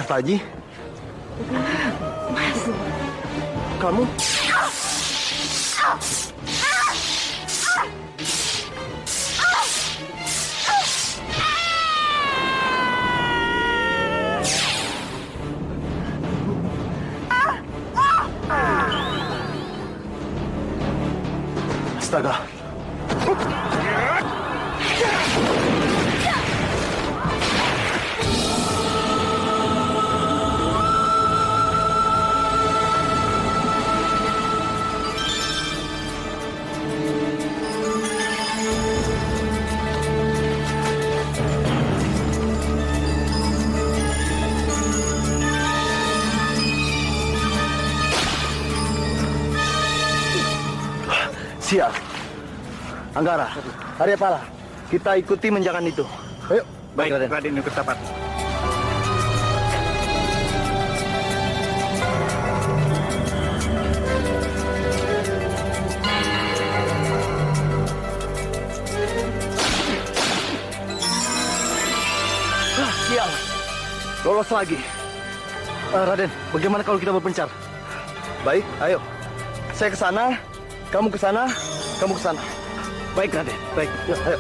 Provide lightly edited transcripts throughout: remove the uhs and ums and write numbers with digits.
Pak Haji? Mas. Kamu? Astaga. Siap. Anggara, Arya Pala, kita ikuti menjangan itu. Ayo. Baik, Raden ikut tapat. Sial. Lolos lagi. Raden, bagaimana kalau kita berpencar? Baik, ayo. Saya ke sana, kamu ke sana, kamu ke sana. Baik, Raden. Baik. Ya, ayo.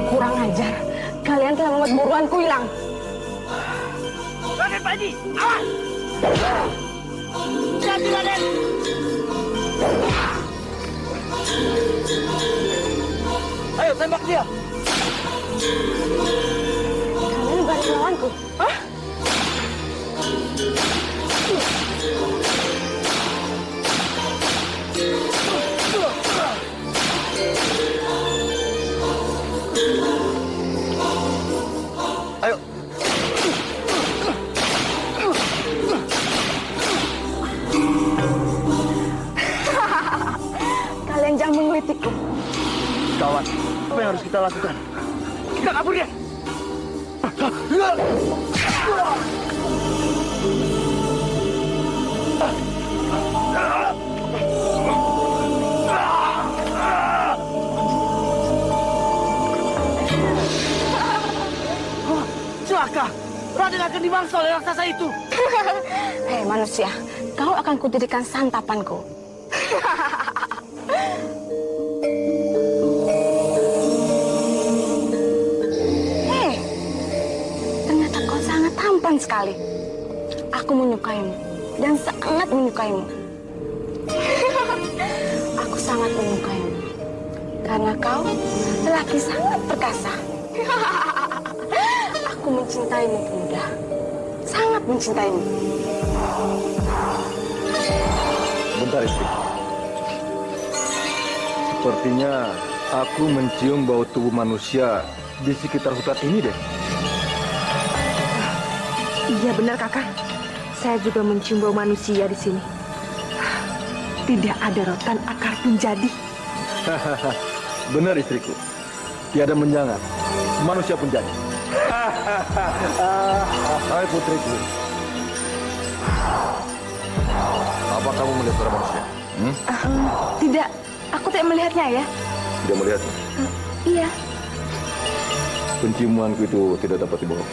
Kurang ajar. Kalian telah membuat buruanku hilang. Raden, Pak Haji, awas! Hati, Raden! Ayo, tembak dia. Kalian berani melawanku? Hah? Ayo. Kalian jangan mengkritikku. Kawan, apa yang harus kita lakukan? Kita kabur dia! Celaka! Raden akan dimangsa oleh raksasa itu. Hei manusia, kau akan kujadikan santapanku. Hei, ternyata kau sangat tampan sekali. Aku menyukaimu dan sangat menyukaimu. Aku sangat menyukaimu karena kau lelaki sangat perkasa. Aku mencintaimu, Bunda. Sangat mencintaimu. Bentar, istri. Sepertinya aku mencium bau tubuh manusia di sekitar hutan ini deh. Iya benar kakak. Saya juga mencium bau manusia di sini. Tidak ada rotan akar pun jadi. Benar istriku. Tiada menjangan. Manusia pun jadi. Hai putriku. Apa kamu melihat suara manusia? Tidak, aku tidak melihatnya ya. Tidak melihatnya? Iya. Penciumanku itu tidak dapat dibohong.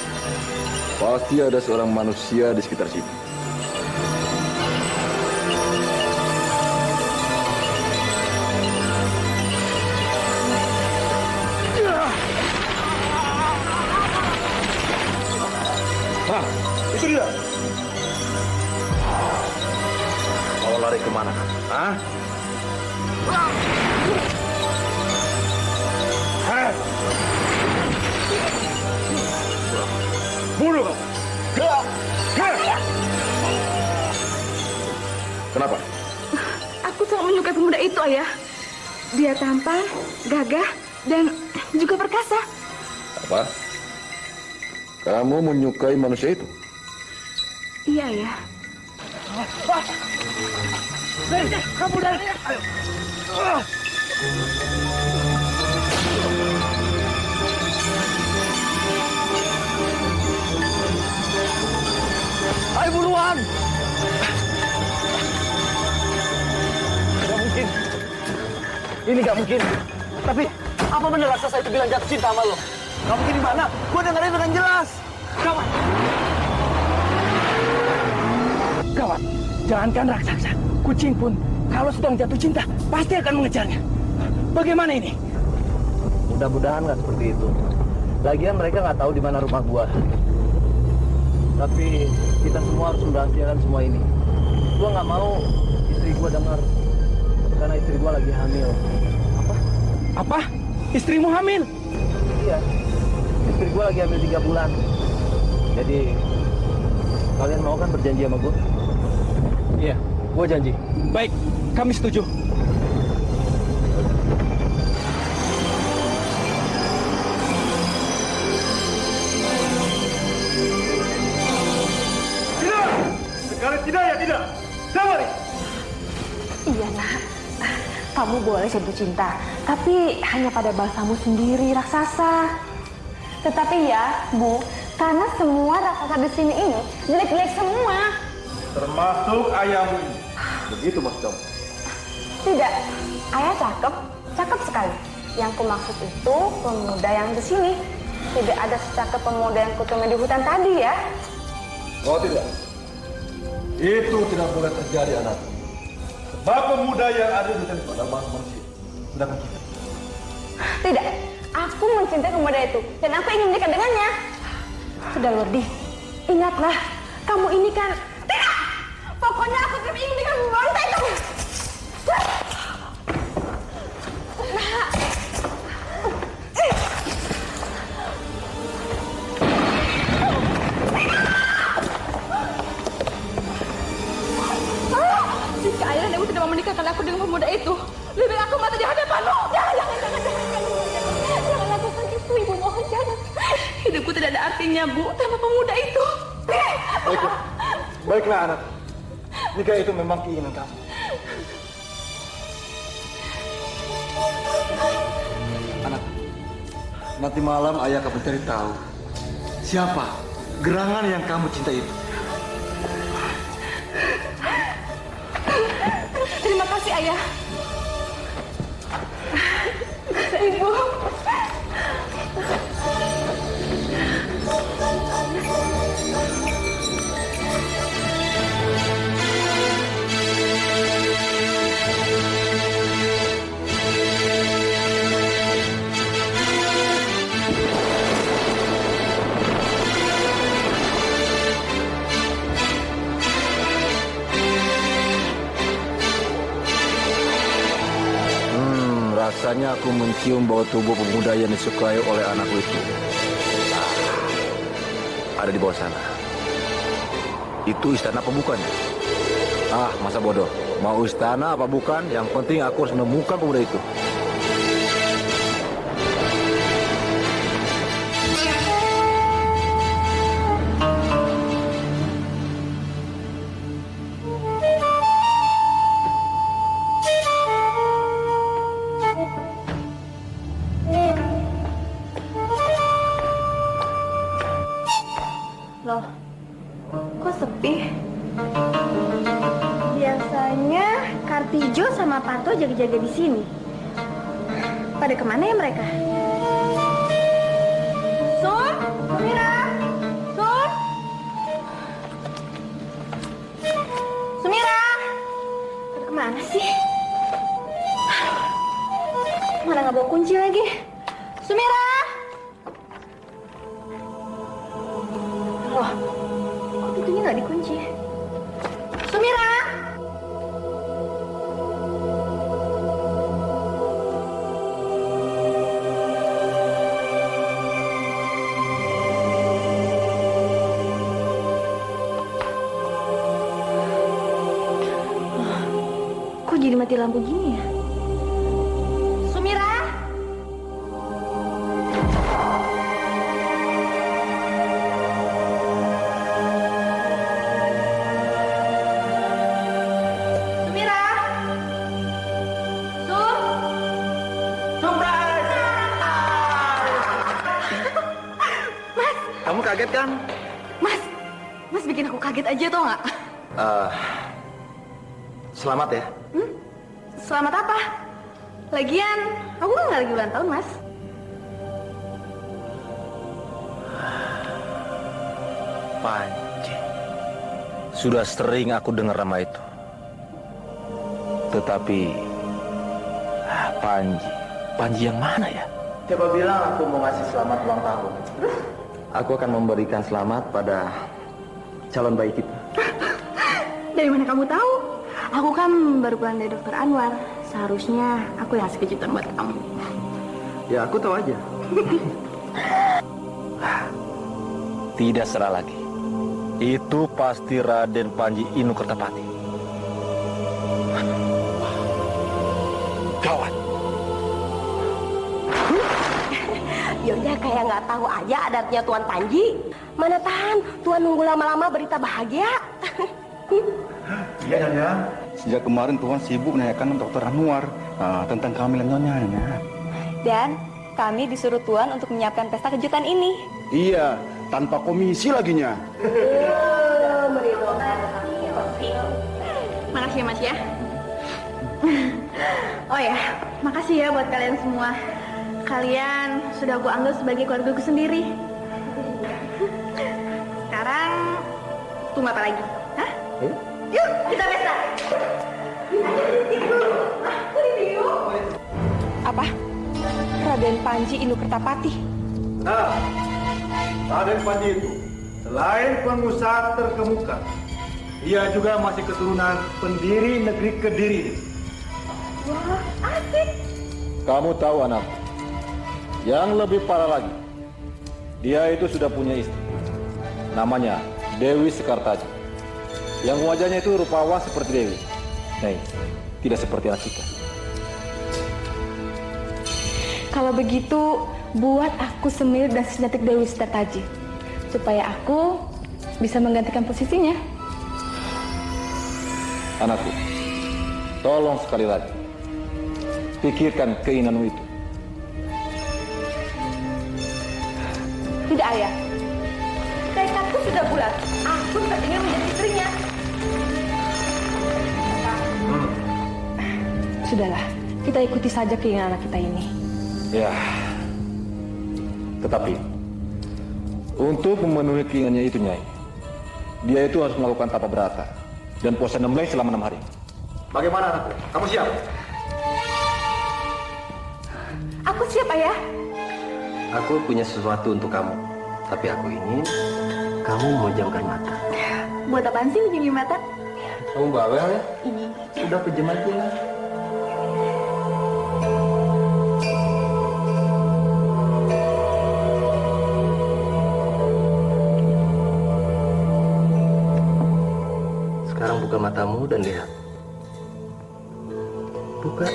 Pasti ada seorang manusia di sekitar sini. Hah, itu dia. Mau lari kemana? Hah? Bunuh kamu. Kenapa? Aku sangat menyukai pemuda itu, Ayah. Dia tampan, gagah, dan juga perkasa. Apa? Kamu menyukai manusia itu? Iya ya. Dari, kamu dari. Ayo. Ayo buruan! Gak mungkin. Ini gak mungkin. Tapi, apa bener raksasa itu bilang jatuh cinta sama lo? Gak mungkin di mana? Gue dengerin dengan jelas. Gawat. Gawat. Jangankan raksasa, kucing pun kalau sedang jatuh cinta pasti akan mengejarnya. Bagaimana ini? Mudah-mudahan nggak seperti itu. Lagian mereka nggak tahu di mana rumah gua. Tapi kita semua harus merahasiakan semua ini. Gua nggak mau istri gua dengar, karena istri gua lagi hamil. Apa? Apa? Istrimu hamil? Iya. Istri gua lagi hamil 3 bulan. Jadi kalian mau kan berjanji sama gua? Iya, gua janji. Baik, kami setuju. Tidak! Sekali tidak ya tidak. Sabar. Iya nak, kamu boleh jatuh cinta, tapi hanya pada bahasamu sendiri raksasa. Tetapi ya, Bu, karena semua raksasa di sini ini jelek-jelek semua. Termasuk ayammu. Begitu Mas Dom. Tidak, ayah cakep, cakep sekali. Yang kumaksud itu pemuda yang di sini. Tidak ada secakep pemuda yang kutemui di hutan tadi ya. Oh tidak. Itu tidak boleh terjadi anak. Sebab pemuda yang ada di sini adalah manusia. Sedangkan kita. Tidak, aku mencintai pemuda itu dan aku ingin menikah dengannya. Sudah Lordi, ingatlah, kamu ini kan... Tidak, pokoknya aku tetap ingin menikah dengan wanita itu. Jika ayah dan ibu tidak mau menikahkan aku dengan pemuda itu, lebih baik aku mati di hadapanmu. Jangan lakukan itu, Ibu, mohon jangan. Hidupku tidak ada artinya, Bu, tanpa pemuda itu. Baiklah. Baiklah anak. Jika itu memang keinginan kamu. Anak, nanti malam ayah akan mencari tahu siapa gerangan yang kamu cintai itu. Terima kasih, Ayah. Ibu. Rasanya aku mencium bau tubuh pemuda yang disukai oleh anakku itu. Ada di bawah sana. Itu istana apa bukan? Masa bodoh. Mau istana apa bukan, yang penting aku harus menemukan pemuda itu. Loh, kok sepi? Biasanya Kartijo sama Pato jaga-jaga di sini. Pada kemana ya mereka? Sun, Sumira, Sun, Sumira, pada kemana sih? Mana nggak bawa kunci lagi? Sumira. Wah, kok pintunya nggak dikunci? Sumira! Kok jadi mati lampu gini ya? Sumira! Kamu kaget kan? Mas bikin aku kaget aja tau nggak? Selamat ya. Selamat apa? Lagian, aku kan nggak lagi ulang tahun, Mas. Panji. Sudah sering aku dengar nama itu. Tetapi Panji yang mana ya? Coba bilang aku mau ngasih selamat ulang tahun. Aku akan memberikan selamat pada calon bayi kita. Dari mana kamu tahu? Aku kan baru pulang dari Dokter Anwar. Seharusnya aku yang ngasih kejutan buat kamu. Ya aku tahu aja. Tidak salah lagi. Itu pasti Raden Panji Inu Kertapati. Gawat. Yaudah kayak nggak tahu aja adatnya Tuan Panji. Mana tahan Tuan nunggu lama-lama berita bahagia. Iya Nyonya. Sejak kemarin Tuhan sibuk menanyakan Dokter Anwar tentang kehamilan Nyonya. Dan kami disuruh Tuan untuk menyiapkan pesta kejutan ini. Iya, tanpa komisi laginya. Makasih ya, Mas ya. Oh ya, makasih ya buat kalian semua. Kalian sudah aku anggap sebagai keluargaku sendiri. Sekarang tunggu apa lagi? Hah? Yuk, kita pesta. Apa? Raden Panji Inu Kertapati. Nah, Raden Panji itu selain pengusaha terkemuka, dia juga masih keturunan pendiri negeri Kediri. Wah, asik. Kamu tahu anak, yang lebih parah lagi, dia itu sudah punya istri. Namanya Dewi Sekartaji. Yang wajahnya itu rupawan seperti Dewi. Nah, tidak seperti Asika. Kalau begitu, buat aku semir dan secantik Dewi Sekartaji, supaya aku bisa menggantikan posisinya. Anakku, tolong sekali lagi, pikirkan keinginanmu itu. Tidak, Ayah. Tekadku sudah bulat. Aku tak ingin menjadi istrinya. Sudahlah, kita ikuti saja keinginan anak kita ini. Ya, tetapi untuk memenuhi keinginannya itu, Nyai, dia itu harus melakukan tapa berata dan puasa 16 selama 6 hari. Bagaimana anakku? Kamu siap? Aku siap, Ayah. Aku punya sesuatu untuk kamu, tapi aku ingin kamu memejamkan mata. Buat apaan sih menjadi mata? Kamu bawel ya? Sudah pejam aja. Sekarang buka matamu dan lihat. Buka.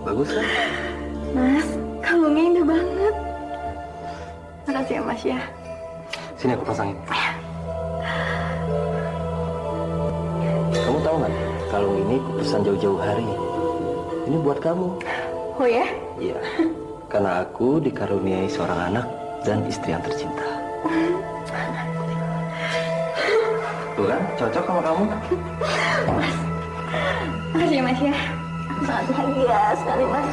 Bagus kan? Mas, kalungnya indah banget. Makasih ya, Mas ya. Sini aku pasangin. Kamu tahu nggak? Kalung ini kupesan jauh-jauh hari. Ini buat kamu. Oh ya? Iya. Karena aku dikaruniai seorang anak dan istri yang tercinta. Tuh kan, cocok sama kamu. Makasih ya, Mas ya. Aku sangat bahagia sekali, Mas.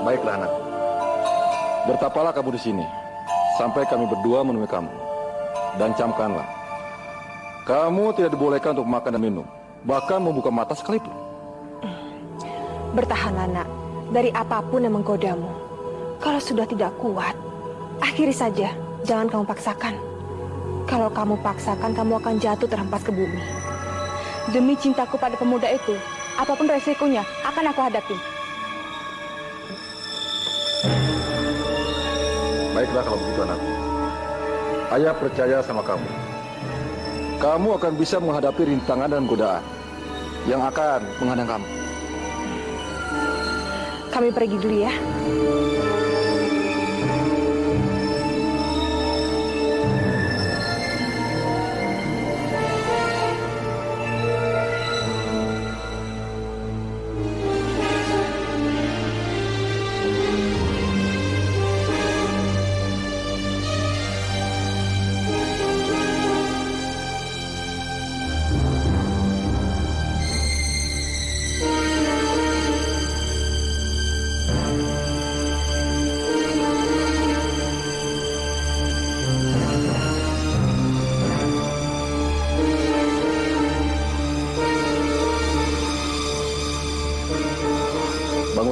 Baiklah anak, bertapalah kamu di sini sampai kami berdua menemui kamu. Dan camkanlah, kamu tidak dibolehkan untuk makan dan minum, bahkan membuka mata sekalipun. Bertahanlah, nak, dari apapun yang menggodamu. Kalau sudah tidak kuat, akhiri saja. Jangan kamu paksakan. Kalau kamu paksakan, kamu akan jatuh terhempas ke bumi. Demi cintaku pada pemuda itu, apapun resikonya akan aku hadapi. Baiklah kalau begitu anak. Ayah percaya sama kamu. Kamu akan bisa menghadapi rintangan dan godaan yang akan menghadang kamu. Kami pergi dulu ya.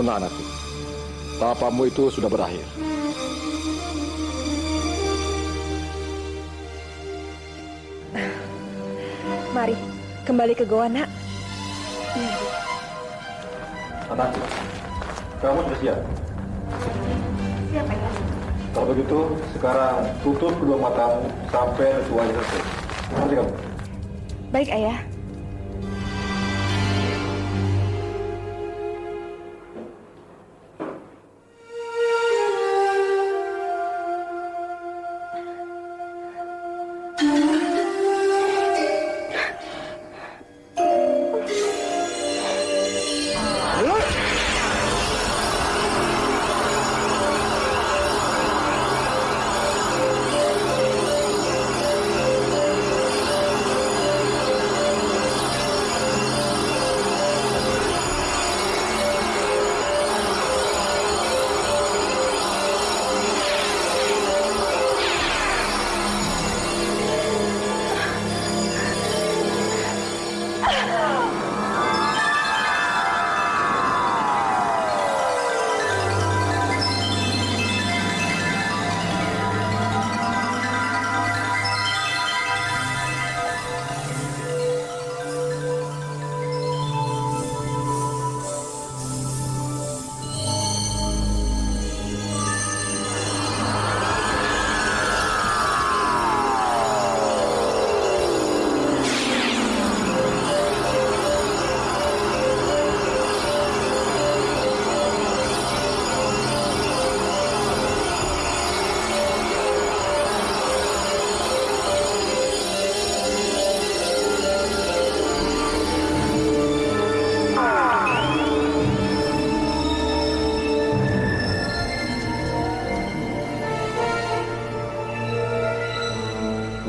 Bangunlah anakku. Tapamu itu sudah berakhir. Mari, kembali ke goa, Nak. Anakku, kamu sudah siap? Siap, Ayah. Kalau begitu, sekarang tutup kedua matamu sampai ritualnya selesai. Nanti kamu. Baik, Ayah.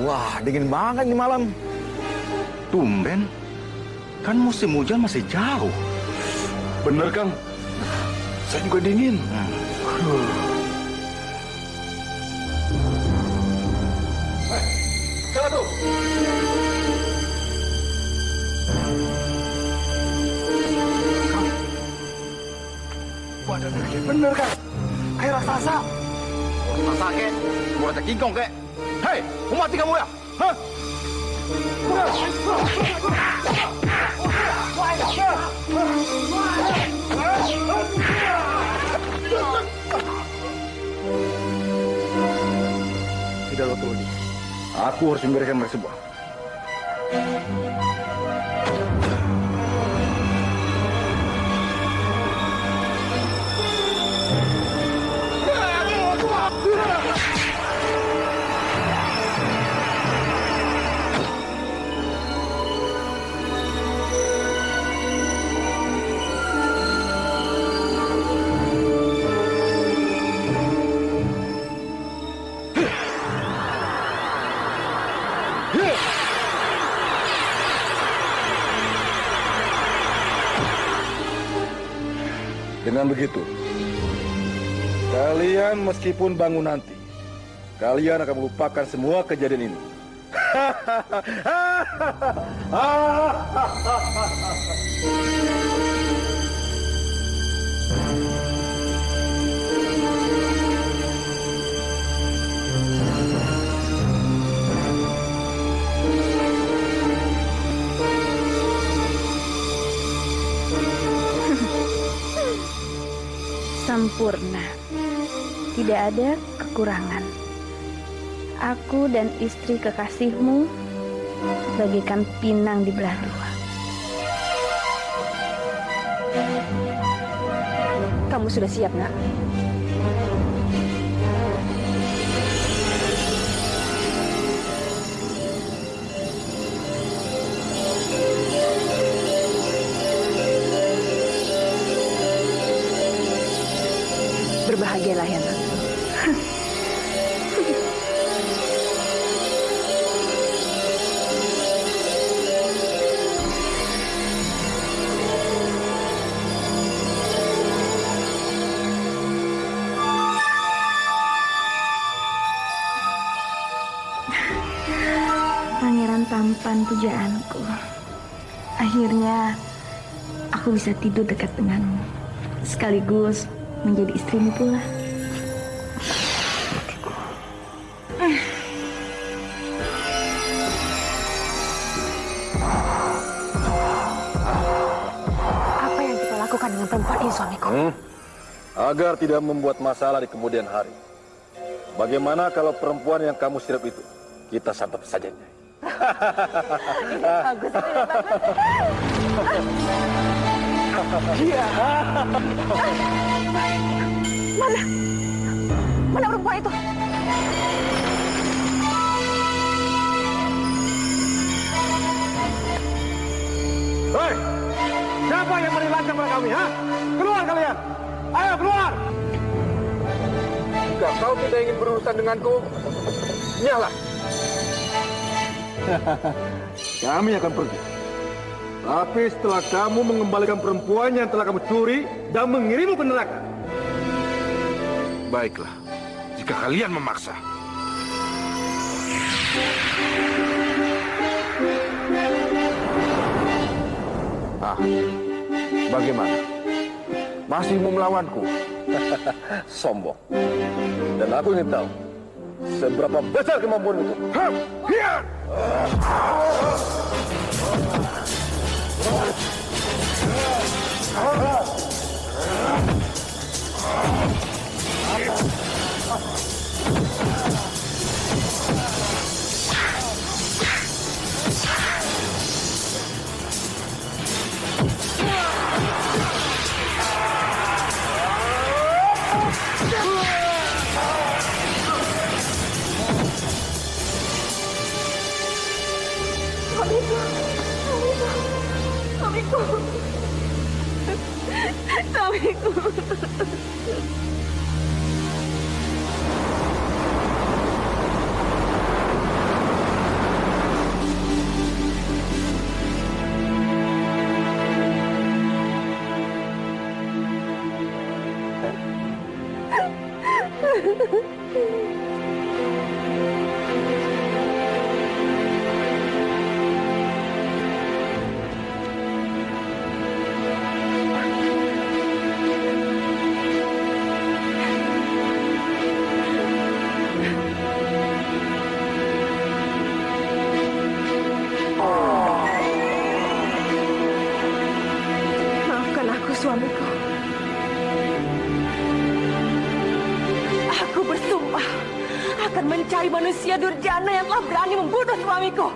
Wah, dingin banget nih malam. Tumben, kan musim hujan masih jauh. Bener, Kang. Saya juga dingin. Sana tuh. Badannya gede bener, Kang. Kayak raksasa. Masa kek, mau ada kingkong kek. Hei, mau mati kamu ya? Hah? Tidak waktu lagi. Aku harus membereskan mereka semua. Dengan begitu, kalian meskipun bangun nanti, kalian akan melupakan semua kejadian ini. Sempurna. Tidak ada kekurangan. Aku dan istri kekasihmu bagaikan pinang di belah dua. Kamu sudah siap, Nak? Berbahagialah ya, Nak. Pangeran tampan pujaanku. Akhirnya aku bisa tidur dekat denganmu. sekaligus menjadi istrimu pula. Apa yang kita lakukan dengan perempuan ini, suamiku? Agar tidak membuat masalah di kemudian hari. Bagaimana kalau perempuan yang kamu sirap itu kita santap saja, Nyai? Bagus, Mana perempuan itu? Hei, siapa yang beri lancang pada kami, ha? Keluar kalian! Ayo keluar! Jika kau tidak ingin berurusan denganku, nyala. Kami akan pergi. Tapi setelah kamu mengembalikan perempuan yang telah kamu curi dan mengirimmu ke neraka. Baiklah, jika kalian memaksa. Bagaimana? Masih mau melawanku? Sombong. Dan aku ingin tahu seberapa besar kemampuan itu. Maafkan aku, suamiku. Aku bersumpah akan mencari manusia durjana yang telah berani membunuh suamiku.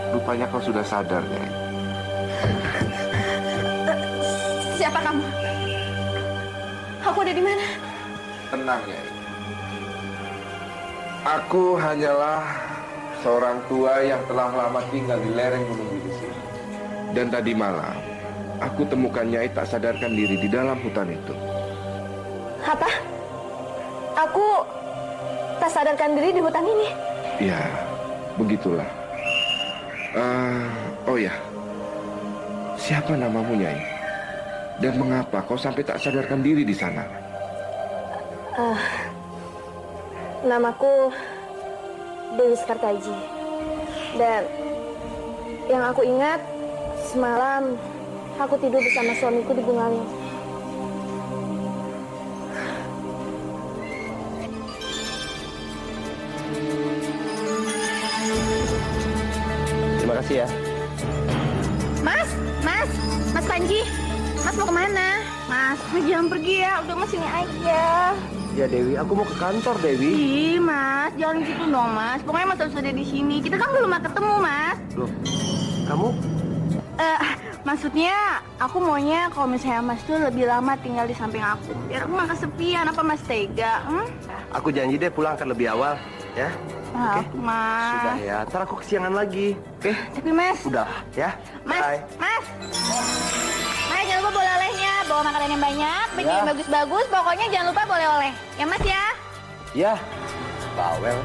Rupanya kau sudah sadar, Nyai. Siapa kamu? Aku ada di mana? Tenang, Nyai. Aku hanyalah seorang tua yang telah lama tinggal di lereng Gunung Wilis ini. Dan tadi malam, aku temukan Nyai tak sadarkan diri di dalam hutan itu. Apa? Aku tak sadarkan diri di hutan ini. Ya, begitulah. Oh ya, siapa namamu, Nyai? Dan mengapa kau sampai tak sadarkan diri di sana? Namaku Dewi Sekartaji. Dan yang aku ingat, semalam aku tidur bersama suamiku di Bungaling. Terima kasih ya. Mas Panji, Mas mau kemana? Mas, jangan pergi ya, udah Mas sini aja. Ya Dewi, aku mau ke kantor Dewi. Ih, Mas, jangan gitu dong, Mas. Pokoknya Mas harus ada di sini. Kita kan belum ketemu, Mas. Loh, kamu? Maksudnya aku maunya kalau misalnya Mas tuh lebih lama tinggal di samping aku. Biar aku nggak kesepian, apa Mas tega? Aku janji deh pulang akan lebih awal. Ya. Maaf, Mas. Sudah ya, ntar aku kesiangan lagi. Oke? Tapi Mas. Udah ya. Mas, Bye. Mas. Mas, jangan lupa bawa olehnya, bawa makanan yang banyak, baju yang bagus-bagus, pokoknya jangan lupa boleh oleh. Ya Mas ya. Ya. Bawel.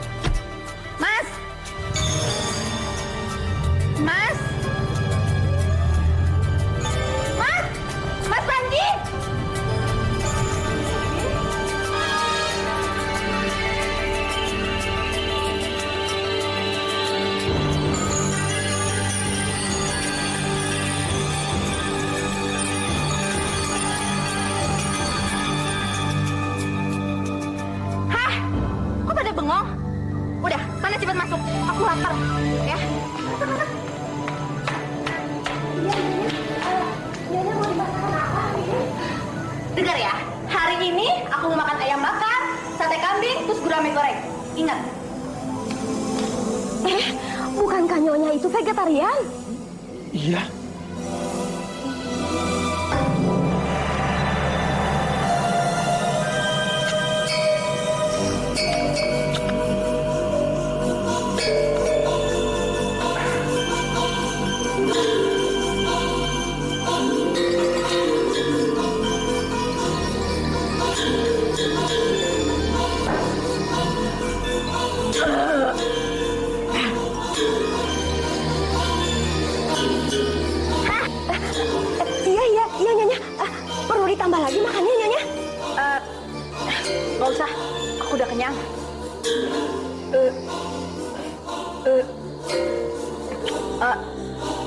Mas. Mas. Mas. Mas Panji. Hah? Kok pada bengong? Udah, sana cepat masuk. Aku lapar. Ya. Dengar ya, hari ini aku mau makan ayam bakar, sate kambing, terus gurame goreng. Ingat. Bukankah Nyonya itu vegetarian? Iya. Iya Nyonya. Perlu ditambah lagi makannya Nyonya? Gak usah, aku udah kenyang.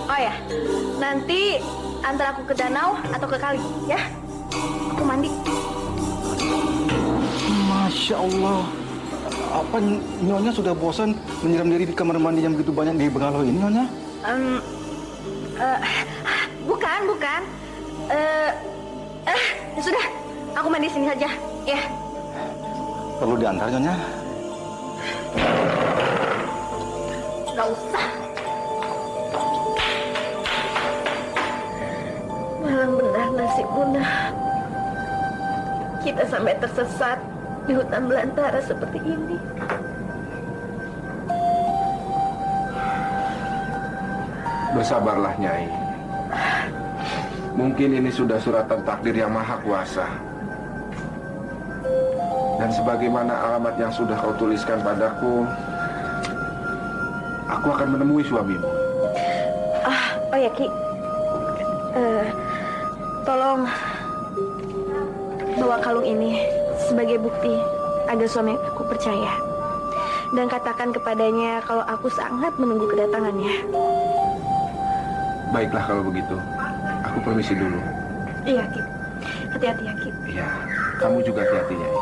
Oh ya, nanti antara aku ke danau atau ke kali, ya? Aku mandi. Masya Allah. Apa Nyonya sudah bosan menyiram diri di kamar mandi yang begitu banyak di bengalo ini, Nyonya? Bukan. Sudah, aku mandi sini saja, ya. Perlu diantar, Nyonya? Gak usah. Malang benar nasib Bunda. Kita sampai tersesat di hutan belantara seperti ini. Bersabarlah, Nyai. Mungkin ini sudah suratan takdir yang maha kuasa. Dan sebagaimana alamat yang sudah kau tuliskan padaku, aku akan menemui suamimu. Oh ya, Ki. Tolong bawa kalung ini sebagai bukti agar suami aku percaya. Dan katakan kepadanya kalau aku sangat menunggu kedatangannya. Baiklah kalau begitu. Aku permisi dulu. Iya, Ki. Hati-hati ya, Ki. Iya, kamu juga hati-hati, Nyai.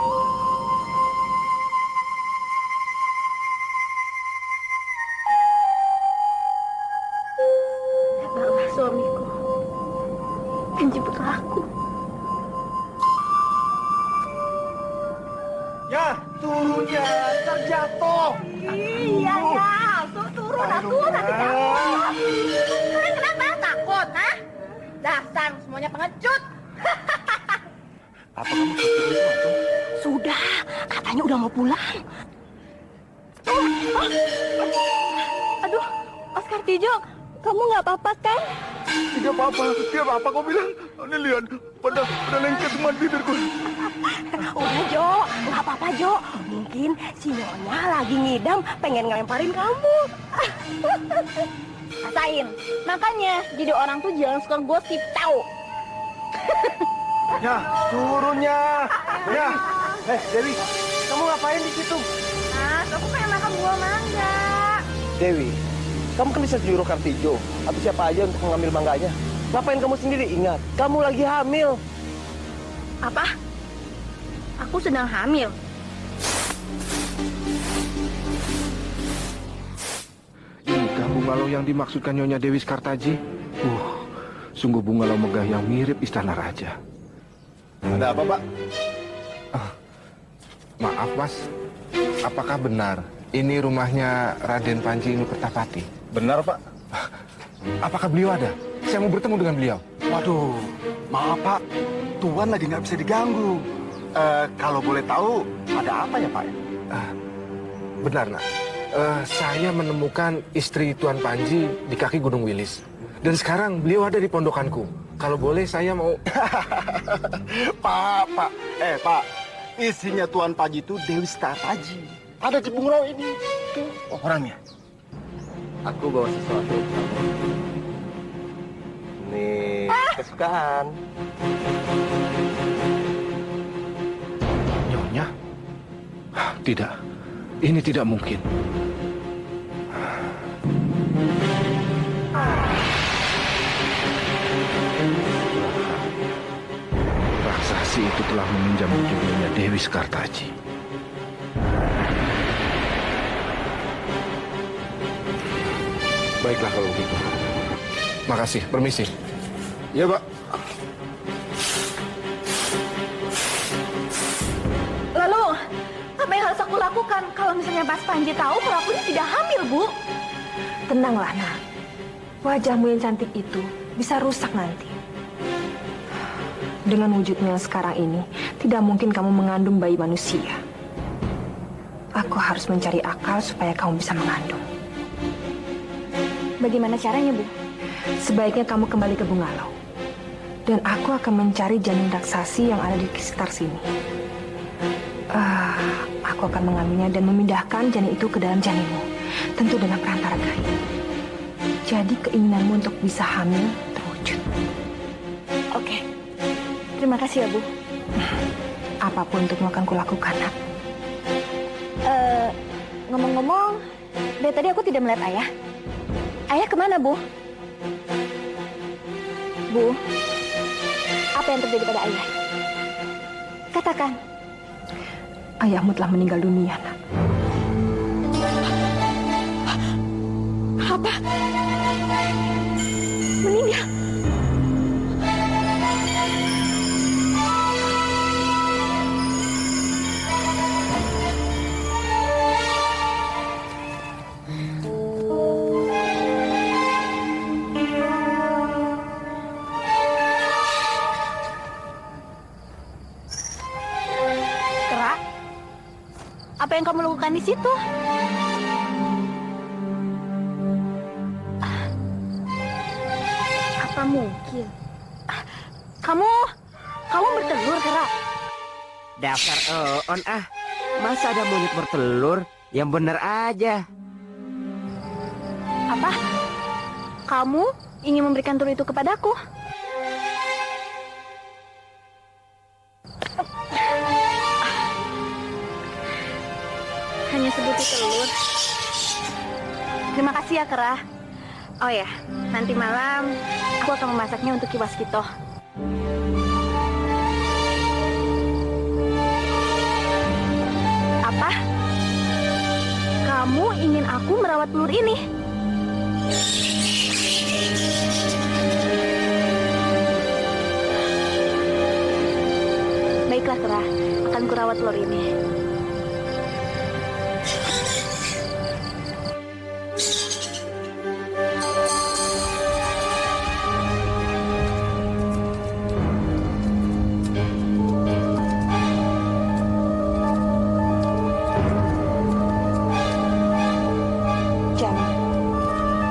Datanglah suamiku. Dan jemputlah aku. Ya, turunnya terjatuh. Iya, ya. Turun, aku nanti jatuh. Kalian kenapa? Takut, ha? Dasar semuanya pengecut. Apa kamu takut itu, Anto? Sudah, katanya udah mau pulang. Aduh, Oscar Tijo, kamu nggak apa-apa kan? Tidak apa-apa kau bilang. Ini lihat, pada lengket semua bibirku. Udah Jo, nggak apa-apa Jo. Mungkin si Nyonya lagi ngidam pengen ngelemparin kamu. Rasain. Makanya jadi orang tuh jangan suka gosip, tahu? Ya, turunnya. Ya. Dewi, kamu ngapain di situ? Mas, aku pengen makan buah mangga. Dewi, kamu kan bisa nyuruh Kartijo atau siapa aja untuk mengambil mangganya. Ngapain kamu sendiri? Ingat, kamu lagi hamil. Apa? Aku sedang hamil. Inikah bungalow yang dimaksudkan Nyonya Dewi Sekartaji? Sungguh bungalow megah yang mirip istana raja. Ada apa, Pak? Maaf, Mas. Apakah benar ini rumahnya Raden Panji Nukertapati? Benar, Pak. Apakah beliau ada? Saya mau bertemu dengan beliau. Waduh, maaf, Pak. Tuan lagi nggak bisa diganggu. Kalau boleh tahu, ada apa ya, Pak? Benar, nak. Saya menemukan istri Tuan Panji di kaki Gunung Wilis. Dan sekarang beliau ada di pondokanku. Kalau boleh saya mau... Pak. Pak. Istrinya Tuan Panji itu Dewi Sekartaji. Ada di pulau ini. Tuh, orangnya. Aku bawa sesuatu untuk kamu. Nih, kesukaan. Nyonya? Tidak. Ini tidak mungkin. Raksasi itu telah meminjam judulnya Dewi Sekartaji. Baiklah kalau begitu. Makasih, permisi. Ya, Pak. Lalu, apa yang harus aku lakukan kalau misalnya Mas Panji tahu kalau aku ini tidak hamil, Bu? Tenanglah, nak. Wajahmu yang cantik itu bisa rusak nanti. Dengan wujudmu yang sekarang ini, tidak mungkin kamu mengandung bayi manusia. Aku harus mencari akal supaya kamu bisa mengandung. Bagaimana caranya, Bu? Sebaiknya kamu kembali ke Bungalau. Dan aku akan mencari janin raksasi yang ada di sekitar sini. Aku akan mengambilnya dan memindahkan janin itu ke dalam janinmu. Tentu dengan perantara gaib. Jadi keinginanmu untuk bisa hamil terwujud. Oke. Terima kasih ya, Bu. Apapun untuk akan kulakukan, nak. Ngomong-ngomong, dari tadi aku tidak melihat Ayah. Ayah kemana, Bu? Bu, apa yang terjadi pada Ayah? Katakan. Ayahmu telah meninggal dunia, nak. Apa? Meninggal? Kera, apa yang kamu lakukan di situ? Apa mungkin? Kamu bertelur, Kera? Dasar on masa ada monyet bertelur? Yang benar aja. Apa? Kamu ingin memberikan telur itu kepadaku? Hanya sebutir telur. Terima kasih ya, Kera. Oh ya, nanti malam aku akan memasaknya untuk Ki Waskito. Apa? Kamu ingin aku merawat telur ini? Baiklah, Kera. Akan kurawat telur ini.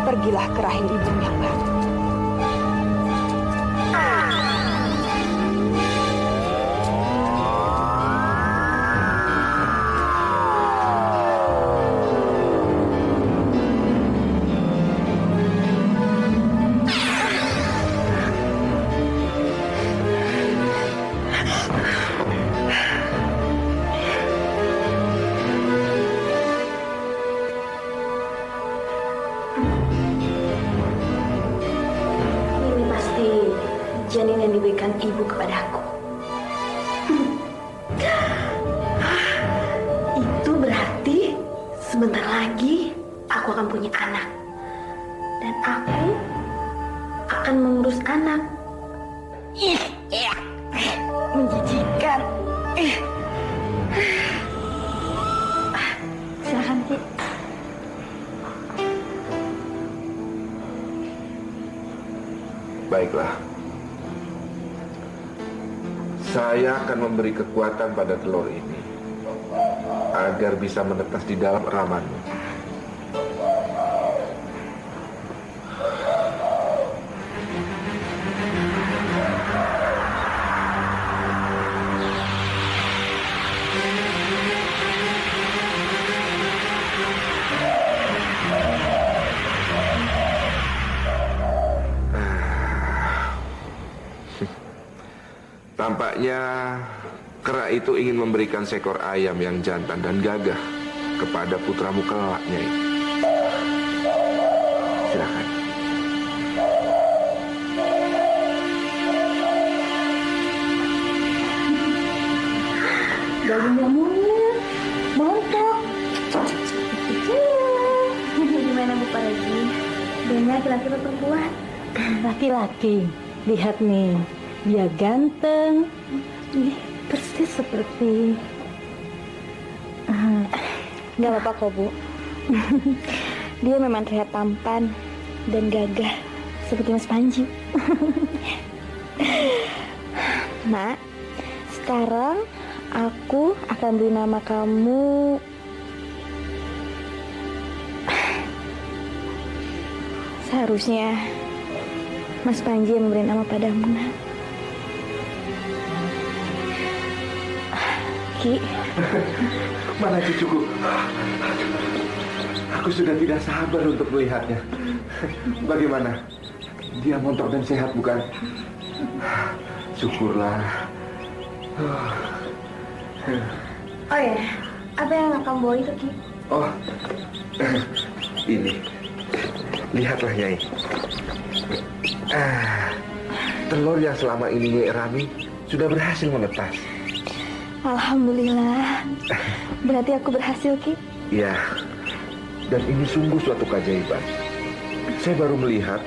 Pergilah ke rahim ibu yang baru. Janin yang diberikan ibu kepadaku. Itu berarti sebentar lagi aku akan punya anak. Dan aku akan mengurus anak. Menjijikan. Silakan, Ki. Baiklah. Saya akan memberi kekuatan pada telur ini. agar bisa menetas di dalam eramanmu. Tampaknya kera itu ingin memberikan seekor ayam yang jantan dan gagah kepada putramu kelak, Nyai. Silakan. Dagingnya murah, montok. Gimana Bu Paraji? Dia laki-laki atau perempuan? Laki-laki. Lihat nih, dia ganteng. Persis seperti... Gak apa-apa kok Bu. Dia memang terlihat tampan dan gagah seperti Mas Panji. Nak, sekarang aku akan beri nama kamu... Seharusnya Mas Panji yang memberi nama padamu, Nak. Ki. Mana cucuku? Aku sudah tidak sabar untuk melihatnya. Bagaimana? Dia montok dan sehat, bukan? Syukurlah. Oh ya, apa yang akan bawa itu, Ki? Oh, ini. Lihatlah, Nyai. Telur yang selama ini Nyai Rami sudah berhasil menetas. Alhamdulillah. Berarti aku berhasil, Ki? Ya, dan ini sungguh suatu keajaiban. Saya baru melihat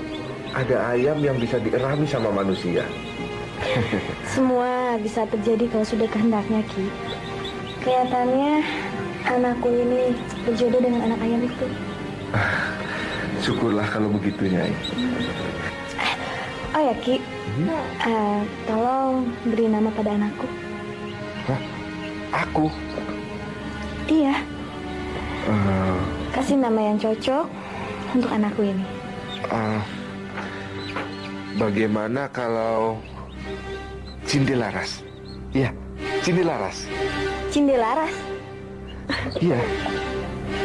ada ayam yang bisa dierami sama manusia. Semua bisa terjadi kalau sudah kehendaknya, Ki. Kelihatannya anakku ini berjodoh dengan anak ayam itu. Syukurlah kalau begitu, Nyai. Oh ya, Ki. Tolong beri nama pada anakku. Hah? Aku? Iya. Kasih nama yang cocok untuk anakku ini. Bagaimana kalau Cindelaras? Iya, Cindelaras. Cindelaras? Iya.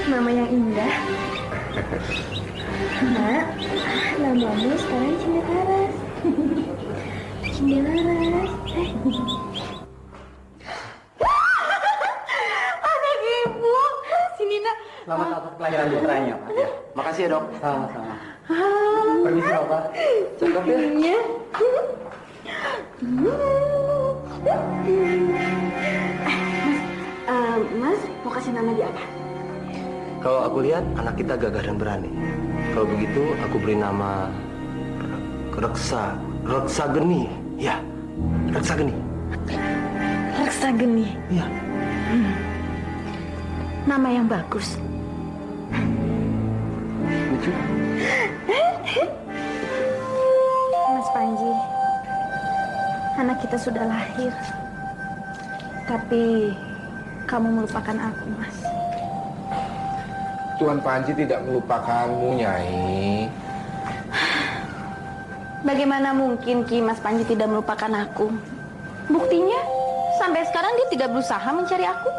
Nama yang indah. Nak, namamu sekarang Cindelaras. Cindelaras. Anak ibu. Sini, Nak. Selamat atas kelahiran putranya, Pak. Ya. Makasih ya, Dok. Sama-sama. Permisi, Pak. Cakep ya? Iya. Mas, mau kasih nama dia apa? Kalau aku lihat anak kita gagah dan berani. Kalau begitu aku beri nama Reksa Geni. Ya, Reksa Geni. Reksa Geni. Iya. Nama yang bagus. Lucu. Mas Panji, anak kita sudah lahir. Tapi kamu melupakan aku, Mas. Tuan Panji tidak melupakanmu, Nyai. Bagaimana mungkin, Ki, Mas Panji tidak melupakan aku? Buktinya, sampai sekarang dia tidak berusaha mencari aku.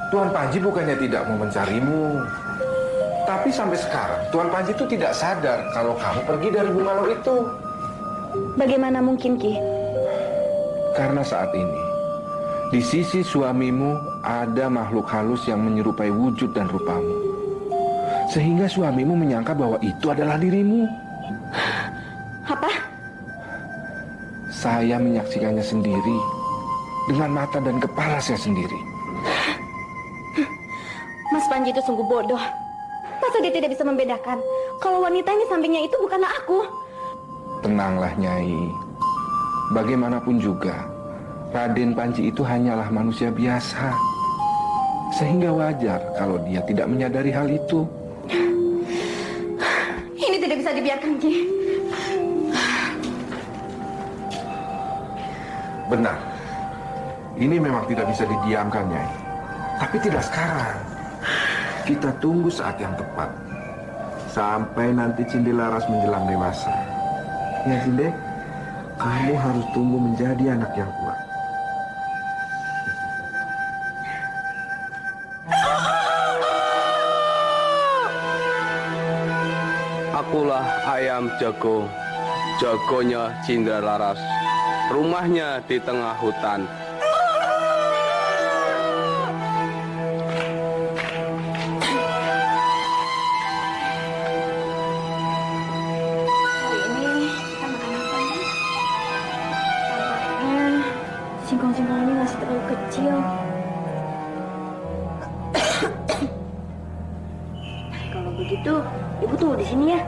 Tuan Panji bukannya tidak mau mencarimu. Tapi sampai sekarang, Tuan Panji itu tidak sadar kalau kamu pergi dari Bungalau itu. Bagaimana mungkin, Ki? Karena saat ini, di sisi suamimu ada makhluk halus yang menyerupai wujud dan rupamu. Sehingga suamimu menyangka bahwa itu adalah dirimu. Apa? Saya menyaksikannya sendiri dengan mata dan kepala saya sendiri. Mas Panji itu sungguh bodoh. Masa dia tidak bisa membedakan kalau wanita ini sampingnya itu bukanlah aku? Tenanglah, Nyai. Bagaimanapun juga, Raden Panji itu hanyalah manusia biasa. Sehingga wajar kalau dia tidak menyadari hal itu. Ini tidak bisa dibiarkan, Ki. Benar. Ini memang tidak bisa didiamkan, Nyai. Tapi tidak sekarang. Kita tunggu saat yang tepat. Sampai nanti Cinde Laras menjelang dewasa. Ya Cinde, kamu harus tumbuh menjadi anak yang kuat. Akulah ayam jago, jagonya Cinde Laras. Rumahnya di tengah hutan. Singkong-singkong ini masih terlalu kecil. Kalau begitu, ibu tunggu di sini ya.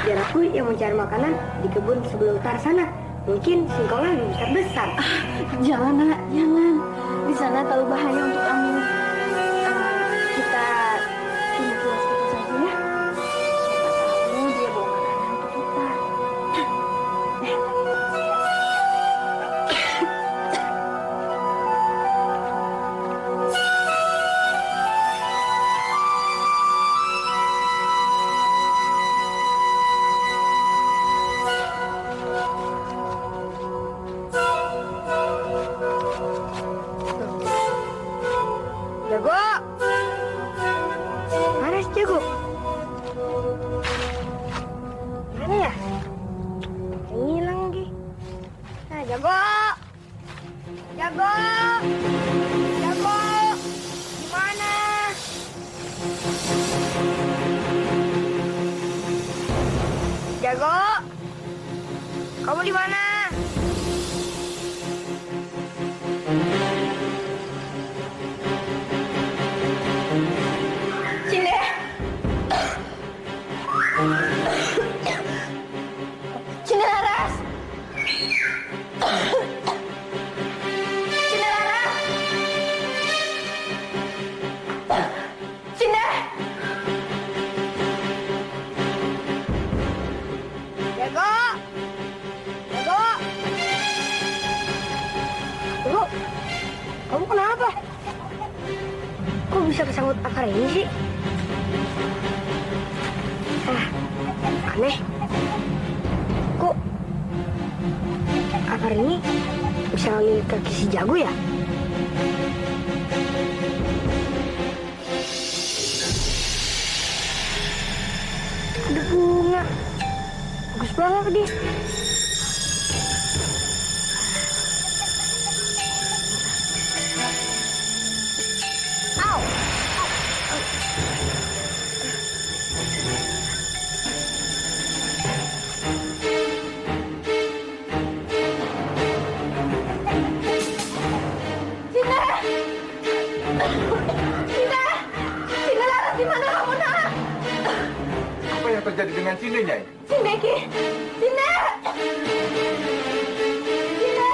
Biar aku yang mencari makanan di kebun sebelah utara sana. Mungkin singkongnya lebih besar-besar. Jangan, Nak, jangan. Di sana terlalu bahaya untuk kamu. Kita pilih keluar seperti saja ya. Siapa tahu dia bawa makanan untuk kita. Jago! Mana si Jago? Mana ya? Hilang lagi. Nah, Jago! Jago! Jago! Gimana? Jago! Kamu di mana? Cinde! Cinde Laras! Cinde Laras! Cinde! Jago! Jago! Jago! Kamu kenapa? Kok bisa kesangkut akar ini sih? Aneh. Kok akar ini bisa ngambil kaki si Jago ya? Ada bunga. Bagus banget dia. Au! Cinde Laras, di mana kamu, Nak? Apa yang terjadi dengan Cinde, Nyai? Cinde, Ki! Cinde! Cinde!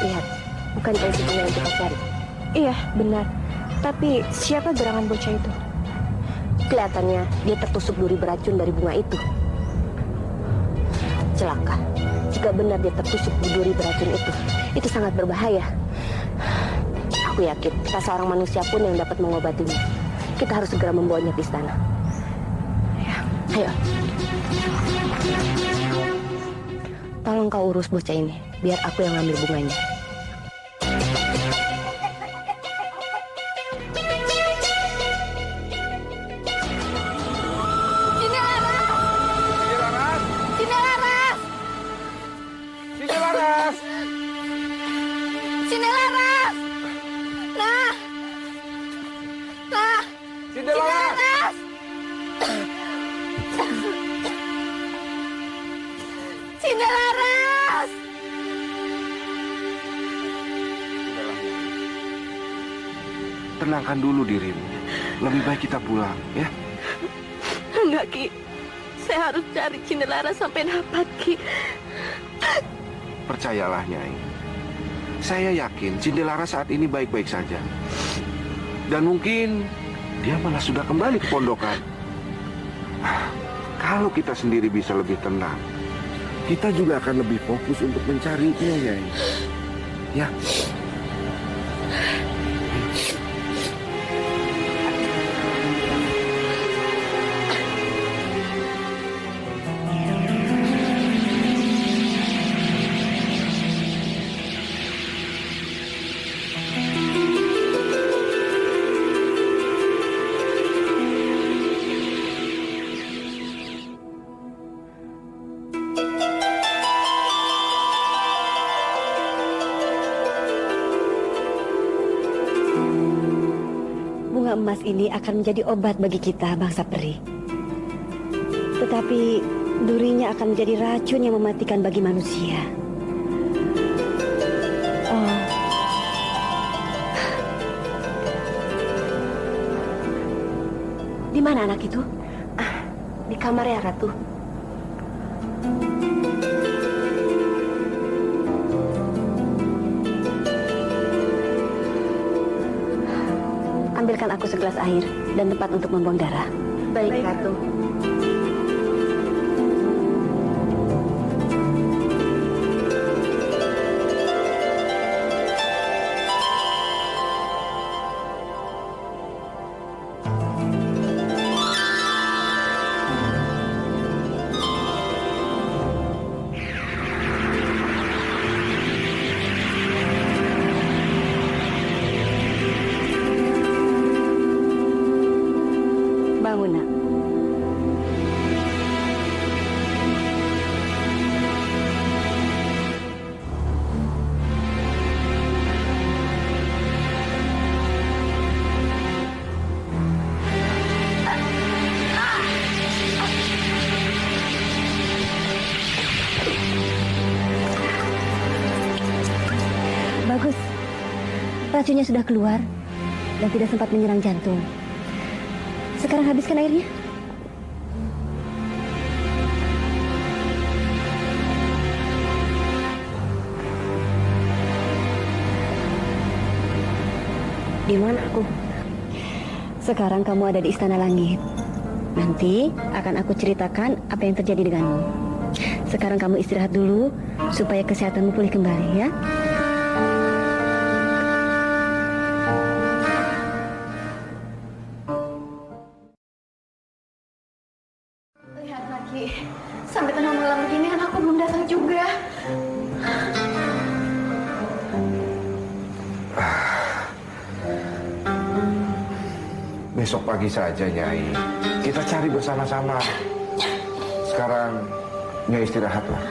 Lihat, bukan dari situ yang kita cari. Iya, benar. Tapi siapa gerangan bocah itu? Kelihatannya dia tertusuk duri beracun dari bunga itu. Celaka. Jika benar dia tertusuk duri beracun itu sangat berbahaya. Aku yakin tak seorang manusia pun yang dapat mengobatinya. Kita harus segera membawanya ke istana. Ya, ayo. Tolong kau urus bocah ini, biar aku yang ambil bunganya. Cinde Laras! Cinde Laras! Cinde Laras! Cinde Laras! Nah! Nah! Cinde Laras! Cinde Laras! Tenangkan dulu dirimu. Lebih baik kita pulang, ya. Enggak, Ki. Saya harus cari Cinde Laras sampai dapat, Ki. Percayalah, Nyai. Saya yakin Cinde Laras saat ini baik-baik saja. Dan mungkin dia malah sudah kembali ke pondokan. Kalau kita sendiri bisa lebih tenang, kita juga akan lebih fokus untuk mencarinya, Nyai. Ya. Bunga emas ini akan menjadi obat bagi kita, bangsa peri. Tetapi durinya akan menjadi racun yang mematikan bagi manusia. Oh. Di mana anak itu? Di kamar ya, Ratu. Ambilkan aku segelas air dan tempat untuk membuang darah. Baik, Ratu. Bangun, nak. Bagus. Racunnya sudah keluar dan tidak sempat menyerang jantung. Sekarang habiskan airnya. Di mana aku? Sekarang kamu ada di Istana Langit. Nanti akan aku ceritakan apa yang terjadi denganmu. Sekarang kamu istirahat dulu supaya kesehatanmu pulih kembali, ya. Lihat lagi, sampai tengah malam begini anakku belum datang juga. Besok pagi saja, Nyai. Kita cari bersama-sama. Sekarang, Nyai istirahatlah.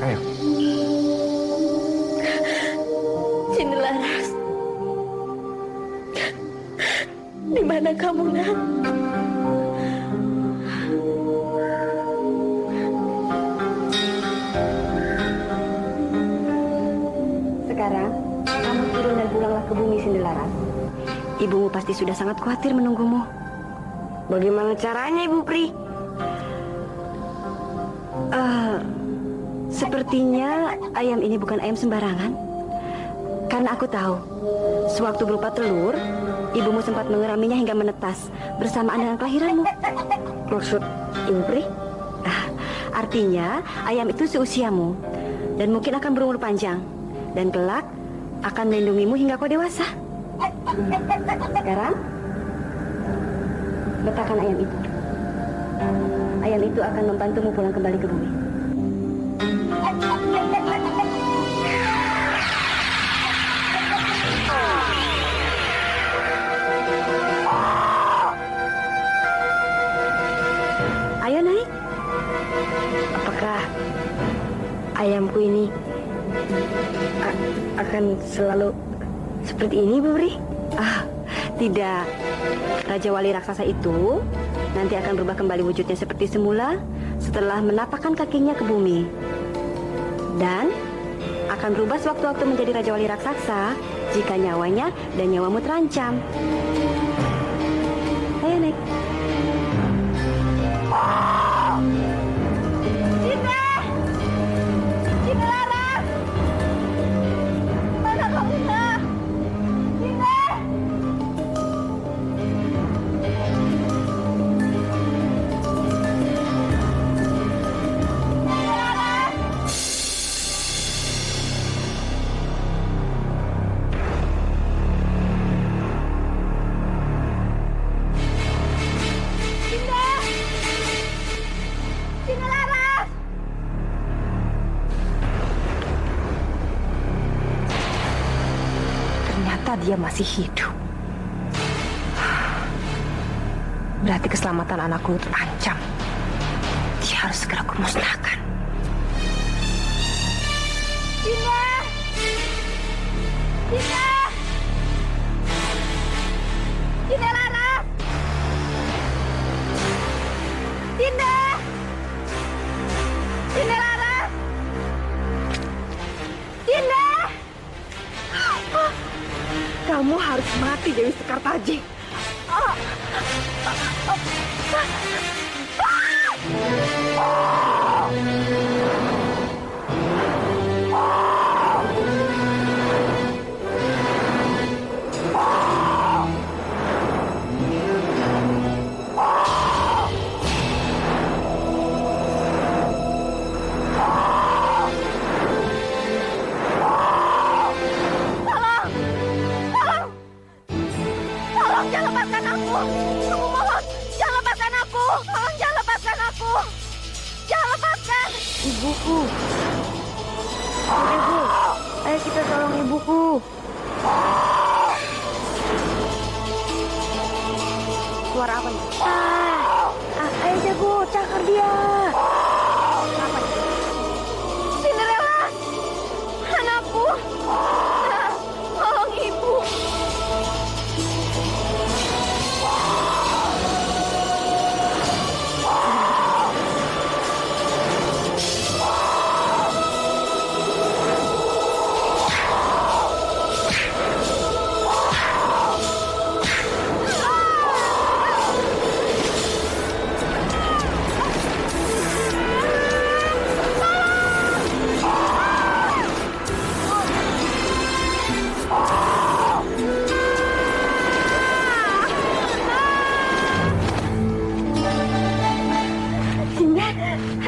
Ayo. Cindelaras, di mana kamu, nak? Sekarang, kamu turun dan pulanglah ke bumi, Cindelaras. Ibumu pasti sudah sangat khawatir menunggumu. Bagaimana caranya, Ibu Pri? Sepertinya ayam ini bukan ayam sembarangan. Karena aku tahu, sewaktu berupa telur, ibumu sempat mengeraminya hingga menetas bersamaan dengan kelahiranmu. Maksud Ibu Pri? Artinya, ayam itu seusiamu dan mungkin akan berumur panjang. Dan kelak akan melindungimu hingga kau dewasa. Sekarang, letakkan ayam itu. Ayam itu akan membantumu pulang kembali ke bumi. Ayo naik. Apakah ayamku ini akan selalu seperti ini, Bu Pri? Tidak. Raja Wali Raksasa itu nanti akan berubah kembali wujudnya seperti semula setelah menapakkan kakinya ke bumi. Dan akan berubah sewaktu-waktu menjadi Raja Wali Raksasa jika nyawanya dan nyawamu terancam. Ayo naik. Cinta! Cinta Laras! Mana kamu, nak? Cinta! ternyata dia masih hidup. Berarti keselamatan anakku terancam. Dia harus segera kumusnahkan. Dinda! Dinda! Dinda Laras! Dinda! Dinda Laras! Dinda! Kamu harus mati, Dewi Sekartaji. Tolong jangan lepaskan aku. Aku mohon, jangan lepaskan aku. Tolong jangan lepaskan aku. Jangan lepaskan. Ibuku. Ibu, ayo kita tolong ibuku. Suara apa itu? Ayo jago, cakar dia. Cinderella, anakku. Tolong ibu.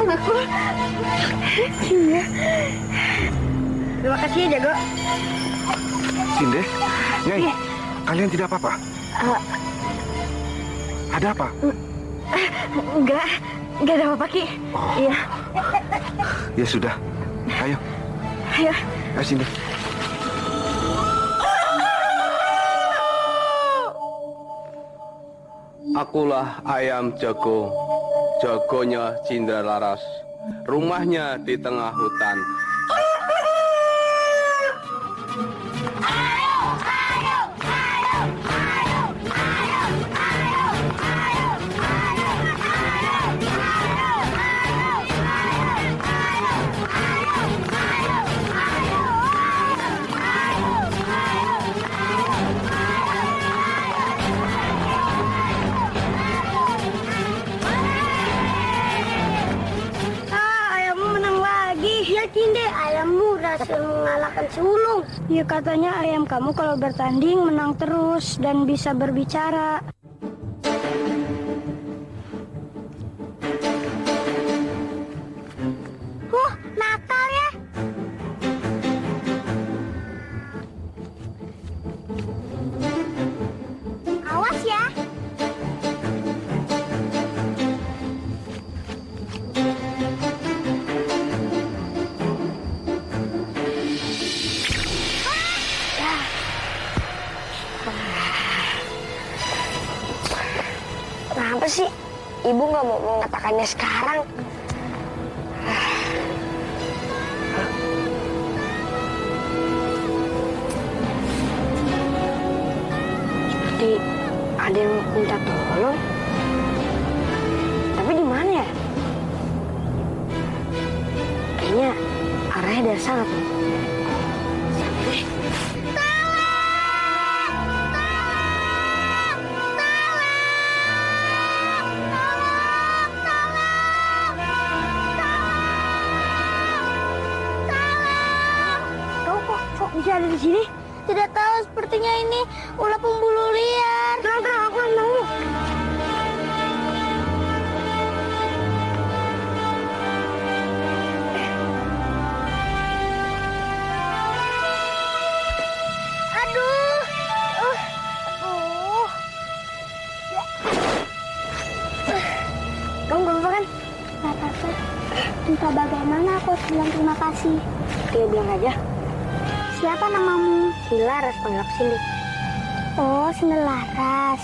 Anakku. Iya. Terima kasih ya, Jago. Sinde, Nyai, kalian tidak apa-apa? Ada apa? Enggak ada apa-apa, Ki. Iya. Ya sudah, ayo. Ayo. Ayo Sinde. Akulah ayam jago, jagonya Cindra Laras. Rumahnya di tengah hutan. Cinde, ayammu berhasil mengalahkan si Ulung. Ya katanya ayam kamu kalau bertanding menang terus dan bisa berbicara. Nakal ya. Awas ya. Kenapa sih ibu nggak mau mengatakannya sekarang? Seperti ada yang minta tolong. Tapi di mana ya? Kayaknya arahnya dari sana tuh. Bisa ada di sini? Tidak tahu, sepertinya ini ulah pembulu liar. Tenang, aku mau. Aduh. Kamu gak apa-apa kan? Gak apa-apa. Entah bagaimana aku harus bilang terima kasih. Dia bilang aja. Siapa namamu? Si Laras, panggil aku Cindy. Oh, Cinderlaras.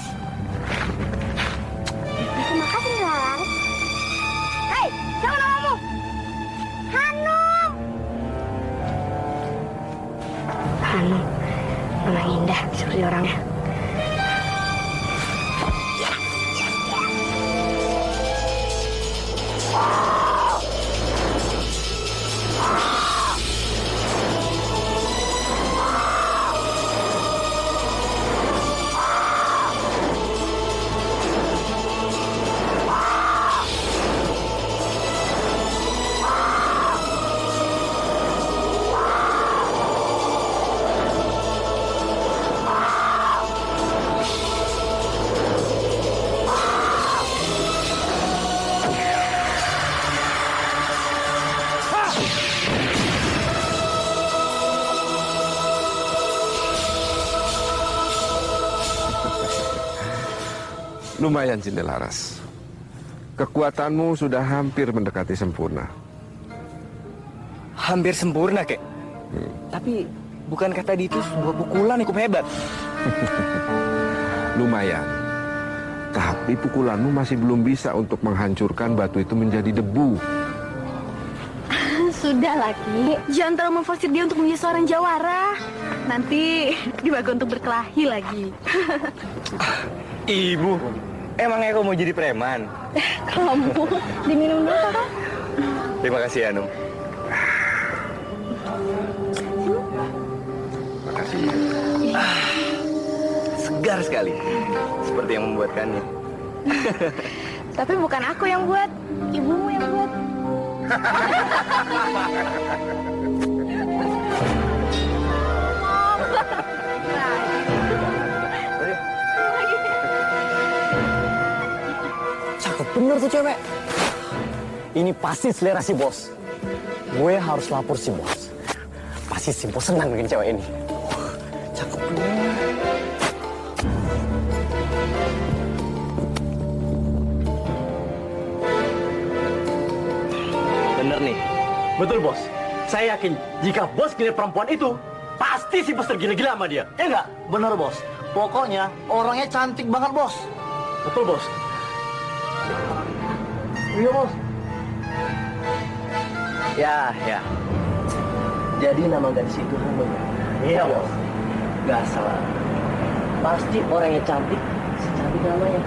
Terima kasih, Cinderlaras. Hei, siapa namamu? Hanum. Hanum, memang indah seperti orangnya. Lumayan, Cinderlaras. Kekuatanmu sudah hampir mendekati sempurna. Hampir sempurna, kek. Tapi bukankah tadi itu sebuah pukulan yang cukup hebat? Lumayan. Tapi pukulanmu masih belum bisa untuk menghancurkan batu itu menjadi debu. Sudah, Laki. Jangan terlalu memforsir dia untuk menjadi seorang jawara. Nanti dibagi untuk berkelahi lagi. Ibu, emangnya kau mau jadi preman? Kamu diminum dulu, Kakak. Terima kasih, Hanum. Makasih. Segar sekali. Seperti yang membuatkannya. Tapi bukan aku yang buat, ibumu yang buat. Cakep bener tuh cewek. Ini pasti selera si bos. Gue harus lapor si bos. Pasti si bos senang bikin cewek ini. Cakep bener. Bener nih. Betul bos. Saya yakin jika bos gila perempuan itu, pasti si bos tergila-gila sama dia. Ya enggak? Bener bos. Pokoknya orangnya cantik banget bos. Betul bos. Iya bos. Ya. Jadi nama gadis itu namanya. Iya bos. Gak salah. Pasti orangnya cantik, secantik namanya.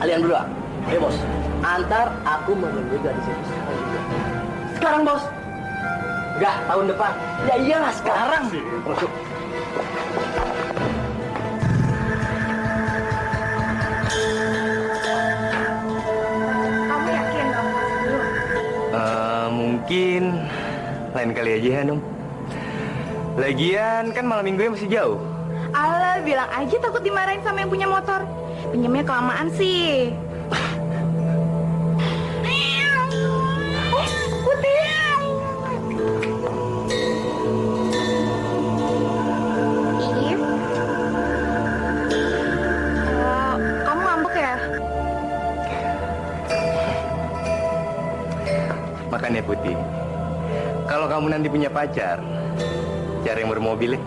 Kalian berdua. Iya bos. Antar aku menunggu gadis itu sekarang juga. Sekarang bos. Enggak, tahun depan. Ya iyalah sekarang. Masuk. Kamu yakin kamu masuk dulu? Mungkin lain kali aja Hanum. Lagian kan malam minggunya masih jauh. Alah, bilang aja takut dimarahin sama yang punya motor. Pinjamnya kelamaan sih. Kamu ngambek ya? Makanya Putih, kalau kamu nanti punya pacar, cari yang bermobil ya.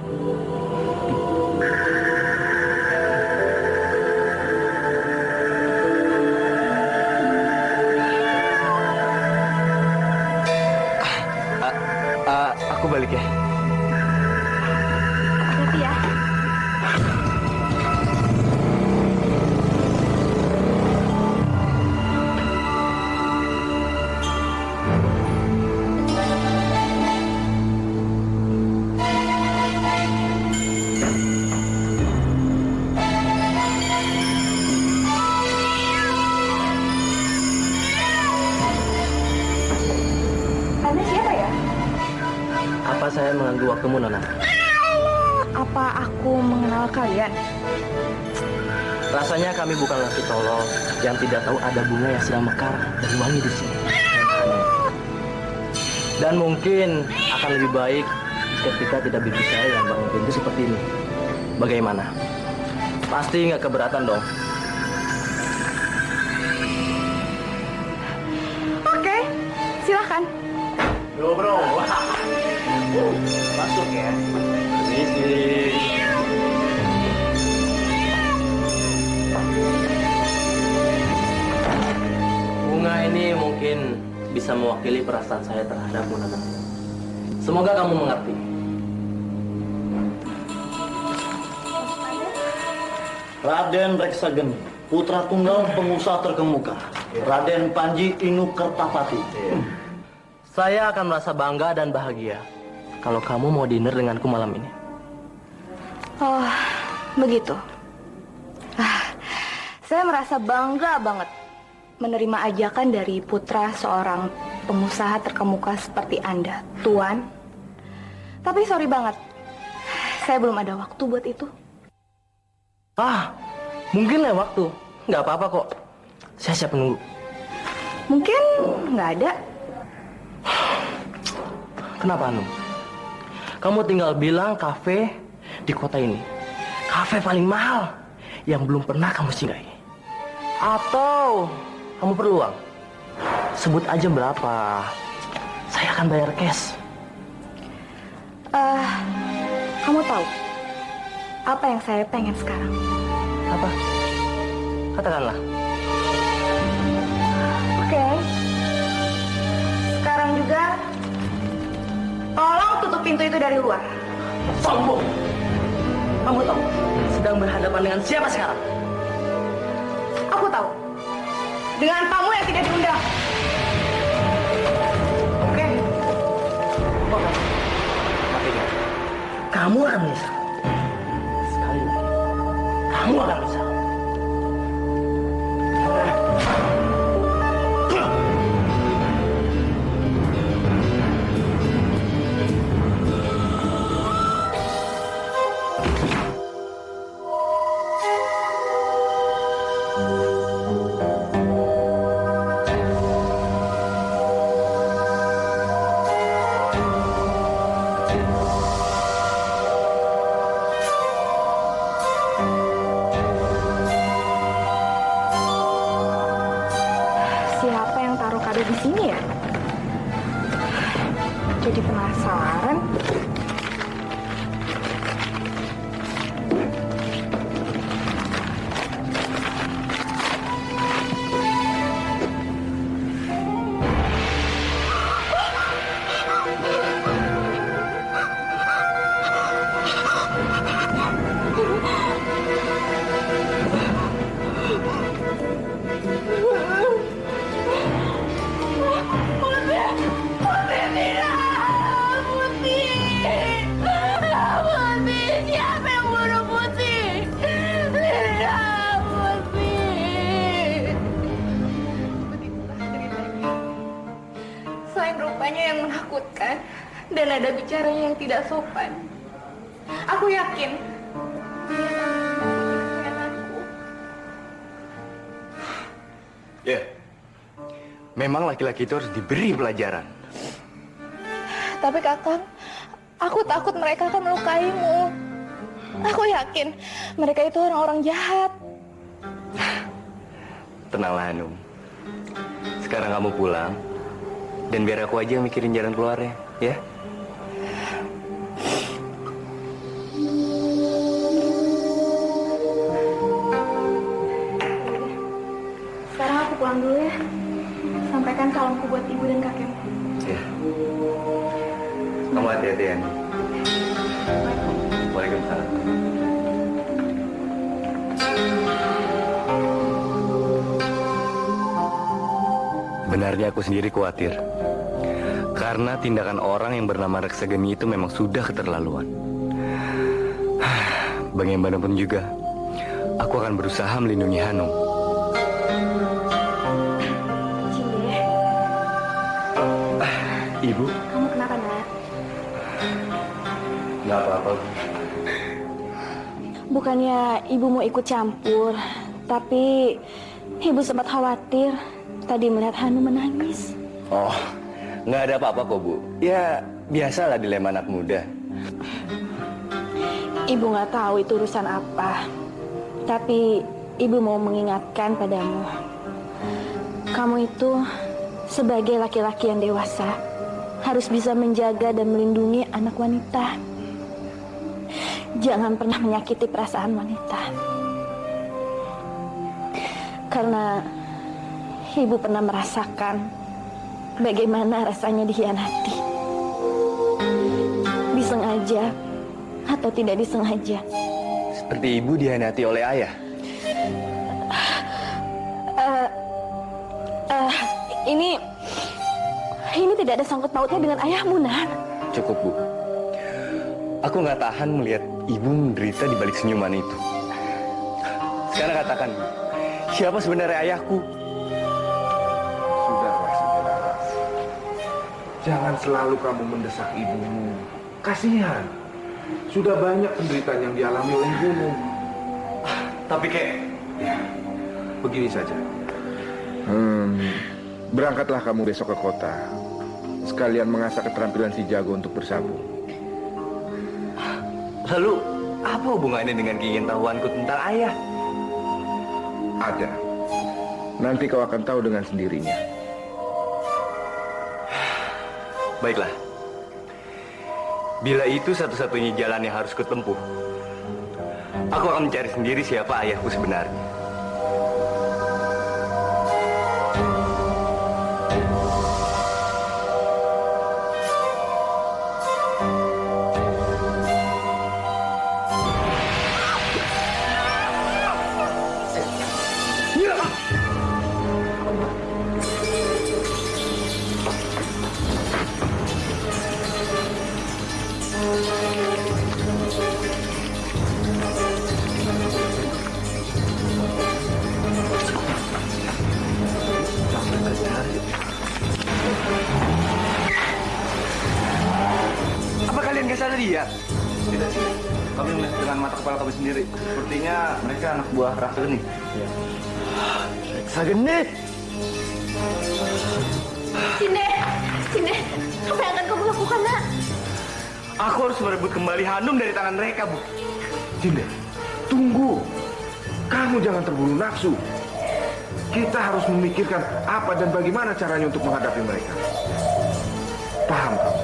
Aku balik ya. Hati-hati ya. Anda siapa ya? Apa saya mengganggu waktumu, Nona? Apa aku mengenal kalian? Rasanya kami bukan laki tolol yang tidak tahu ada bunga yang sedang mekar dan wangi di sini. Dan mungkin akan lebih baik ketika tidak bibi saya yang bangun pintu seperti ini. Bagaimana? Pasti nggak keberatan dong. Oke, silakan. Bro. Masuk ya. Sini. ini mungkin bisa mewakili perasaan saya terhadapmu, Nana. Semoga kamu mengerti. Raden Reksageni, putra tunggal pengusaha terkemuka, Raden Panji Inu Kertapati. Saya akan merasa bangga dan bahagia kalau kamu mau dinner denganku malam ini. Oh, begitu. Saya merasa bangga banget menerima ajakan dari putra seorang pengusaha terkemuka seperti Anda, Tuan. Tapi sorry banget, saya belum ada waktu buat itu. Mungkin lah waktu. Nggak apa-apa kok. Saya siap menunggu. Mungkin nggak ada. Kenapa, Hanum? Kamu tinggal bilang kafe di kota ini. Kafe paling mahal yang belum pernah kamu singgahi. Atau kamu perlu uang? Sebut aja berapa. Saya akan bayar cash. Kamu tahu apa yang saya pengen sekarang? Apa? Katakanlah. Oke. Sekarang juga tolong tutup pintu itu dari luar. Sombong. Kamu tahu sedang berhadapan dengan siapa sekarang? Aku tahu. Dengan tamu yang tidak diundang. Oke. Tapi ingat, kamu akan menyesal. Sekali lagi, kamu akan menyesal. Siapa yang taruh kado di sini ya? Jadi penasaran. Siapa yang bunuh Putih? Linda, Putih. Begitulah ceritanya. Selain rupanya yang menakutkan dan ada bicaranya yang tidak sopan, aku yakin dia akan aku. Ya, memang laki-laki itu harus diberi pelajaran. Tapi Kakang, aku takut mereka akan melukaimu. Aku yakin mereka itu orang-orang jahat. Tenanglah, Hanum. Sekarang kamu pulang, dan biar aku aja mikirin jalan keluarnya, ya? Sekarang aku pulang dulu ya. Sampaikan salamku buat ibu dan kakekmu. Ya. Kamu hati-hati, ya. Waalaikumsalam. Benarnya aku sendiri khawatir. Karena tindakan orang yang bernama Reksageni itu memang sudah keterlaluan. Bagaimanapun juga, aku akan berusaha melindungi Hanum. Cinde, Ibu? kamu kenapa, Nak? Nggak apa-apa. Bukannya ibu mau ikut campur, tapi ibu sempat khawatir tadi melihat Hanum menangis. Oh, nggak ada apa-apa kok, Bu. Ya, biasalah dilema anak muda. Ibu nggak tahu itu urusan apa, tapi ibu mau mengingatkan padamu. Kamu itu sebagai laki-laki yang dewasa harus bisa menjaga dan melindungi anak wanita. Jangan pernah menyakiti perasaan wanita. Karena Ibu pernah merasakan bagaimana rasanya dikhianati. Disengaja atau tidak disengaja. Seperti ibu dikhianati oleh ayah. Ini tidak ada sangkut pautnya dengan ayahmu, Nan. Cukup, Bu. Aku nggak tahan melihat ibu menderita di balik senyuman itu. Sekarang katakan, Bu, siapa sebenarnya ayahku? Sudahlah. Jangan selalu kamu mendesak ibumu. Kasihan. Sudah banyak penderitaan yang dialami oleh ibumu. Tapi kek, Ya, begini saja. Berangkatlah kamu besok ke kota. Sekalian mengasah keterampilan si Jago untuk bersabung. lalu apa hubungannya dengan keingintahuanku tentang ayah? Ada. Nanti kau akan tahu dengan sendirinya. Baiklah. Bila itu satu-satunya jalan yang harus kutempuh, aku akan mencari sendiri siapa ayahku sebenarnya. Apa kalian gak sadar lihat? Tidak sih. Kami melihat dengan mata kepala kami sendiri. Sepertinya mereka anak buah Raksa Geni. Ya. Raksa Geni? Cinde, apa yang akan kamu lakukan, Nak? Aku harus merebut kembali Hanum dari tangan mereka, Bu. Cinde, tunggu. Kamu jangan terburu nafsu. Kita harus memikirkan apa dan bagaimana caranya untuk menghadapi mereka. Paham kamu?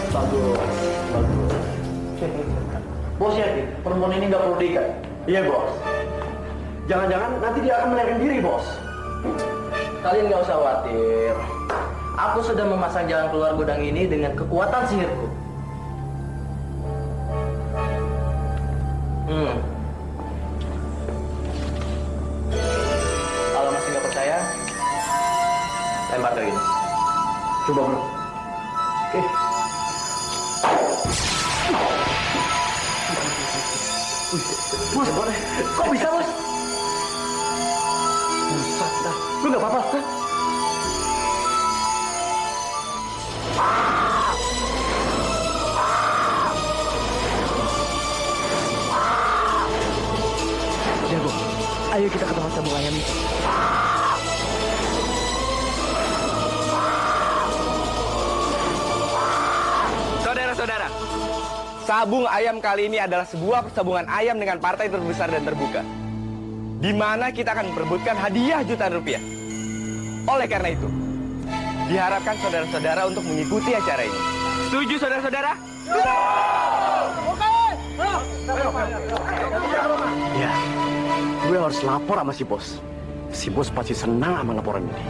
Bagus. Bos yakin perempuan ini nggak perlu diikat? Iya, Bos. Jangan-jangan nanti dia akan melarikan diri, Bos. Kalian nggak usah khawatir. Aku sudah memasang jalan keluar gudang ini dengan kekuatan sihirku. Kalau masih nggak percaya, lempar ke ini. Coba, Bro. Oke. Bos, kok bisa, Bos? Buset dah. Lu nggak apa-apa, kan? Jago, ayo kita ke tempat sabung ayam itu. Saudara-saudara, sabung ayam kali ini adalah sebuah persabungan ayam dengan partai terbesar dan terbuka, di mana kita akan memperebutkan hadiah jutaan rupiah. Oleh karena itu, diharapkan saudara-saudara untuk mengikuti acara ini. Setuju, saudara-saudara? Ya, gue harus lapor sama si bos. Si bos pasti senang sama laporan ini.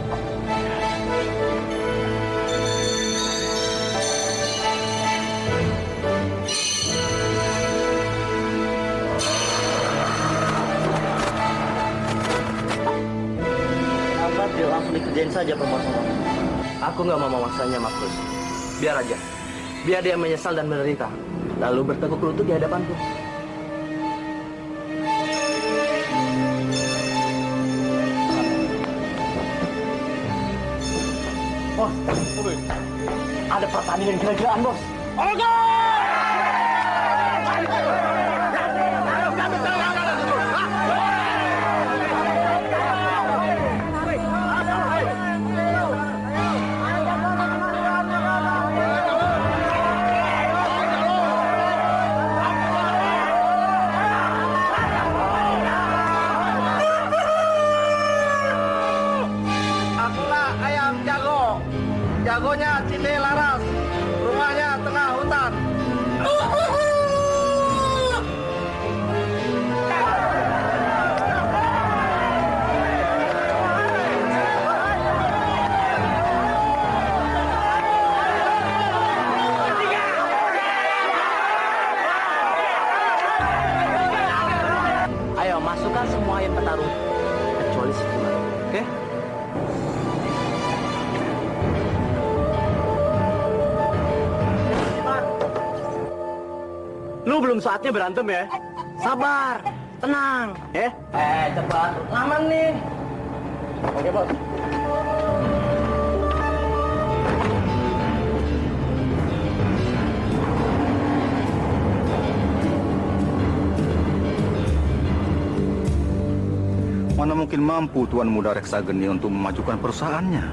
Dia langsung dikerjain saja permasalahan. Aku nggak mau memaksanya, Markus. Biar aja. Biar dia menyesal dan menderita. Lalu bertekuk lutut di hadapanku. Bos, ada pertandingan gila-gilaan, Bos. Oke! Akulah ayam jago. Jagonya Cinde Laras. Rumahnya tengah belum saatnya berantem ya. Sabar, tenang, ya. Cepat, aman nih. Oke, Bos. Mana mungkin mampu Tuan Muda Reksageni untuk memajukan perusahaannya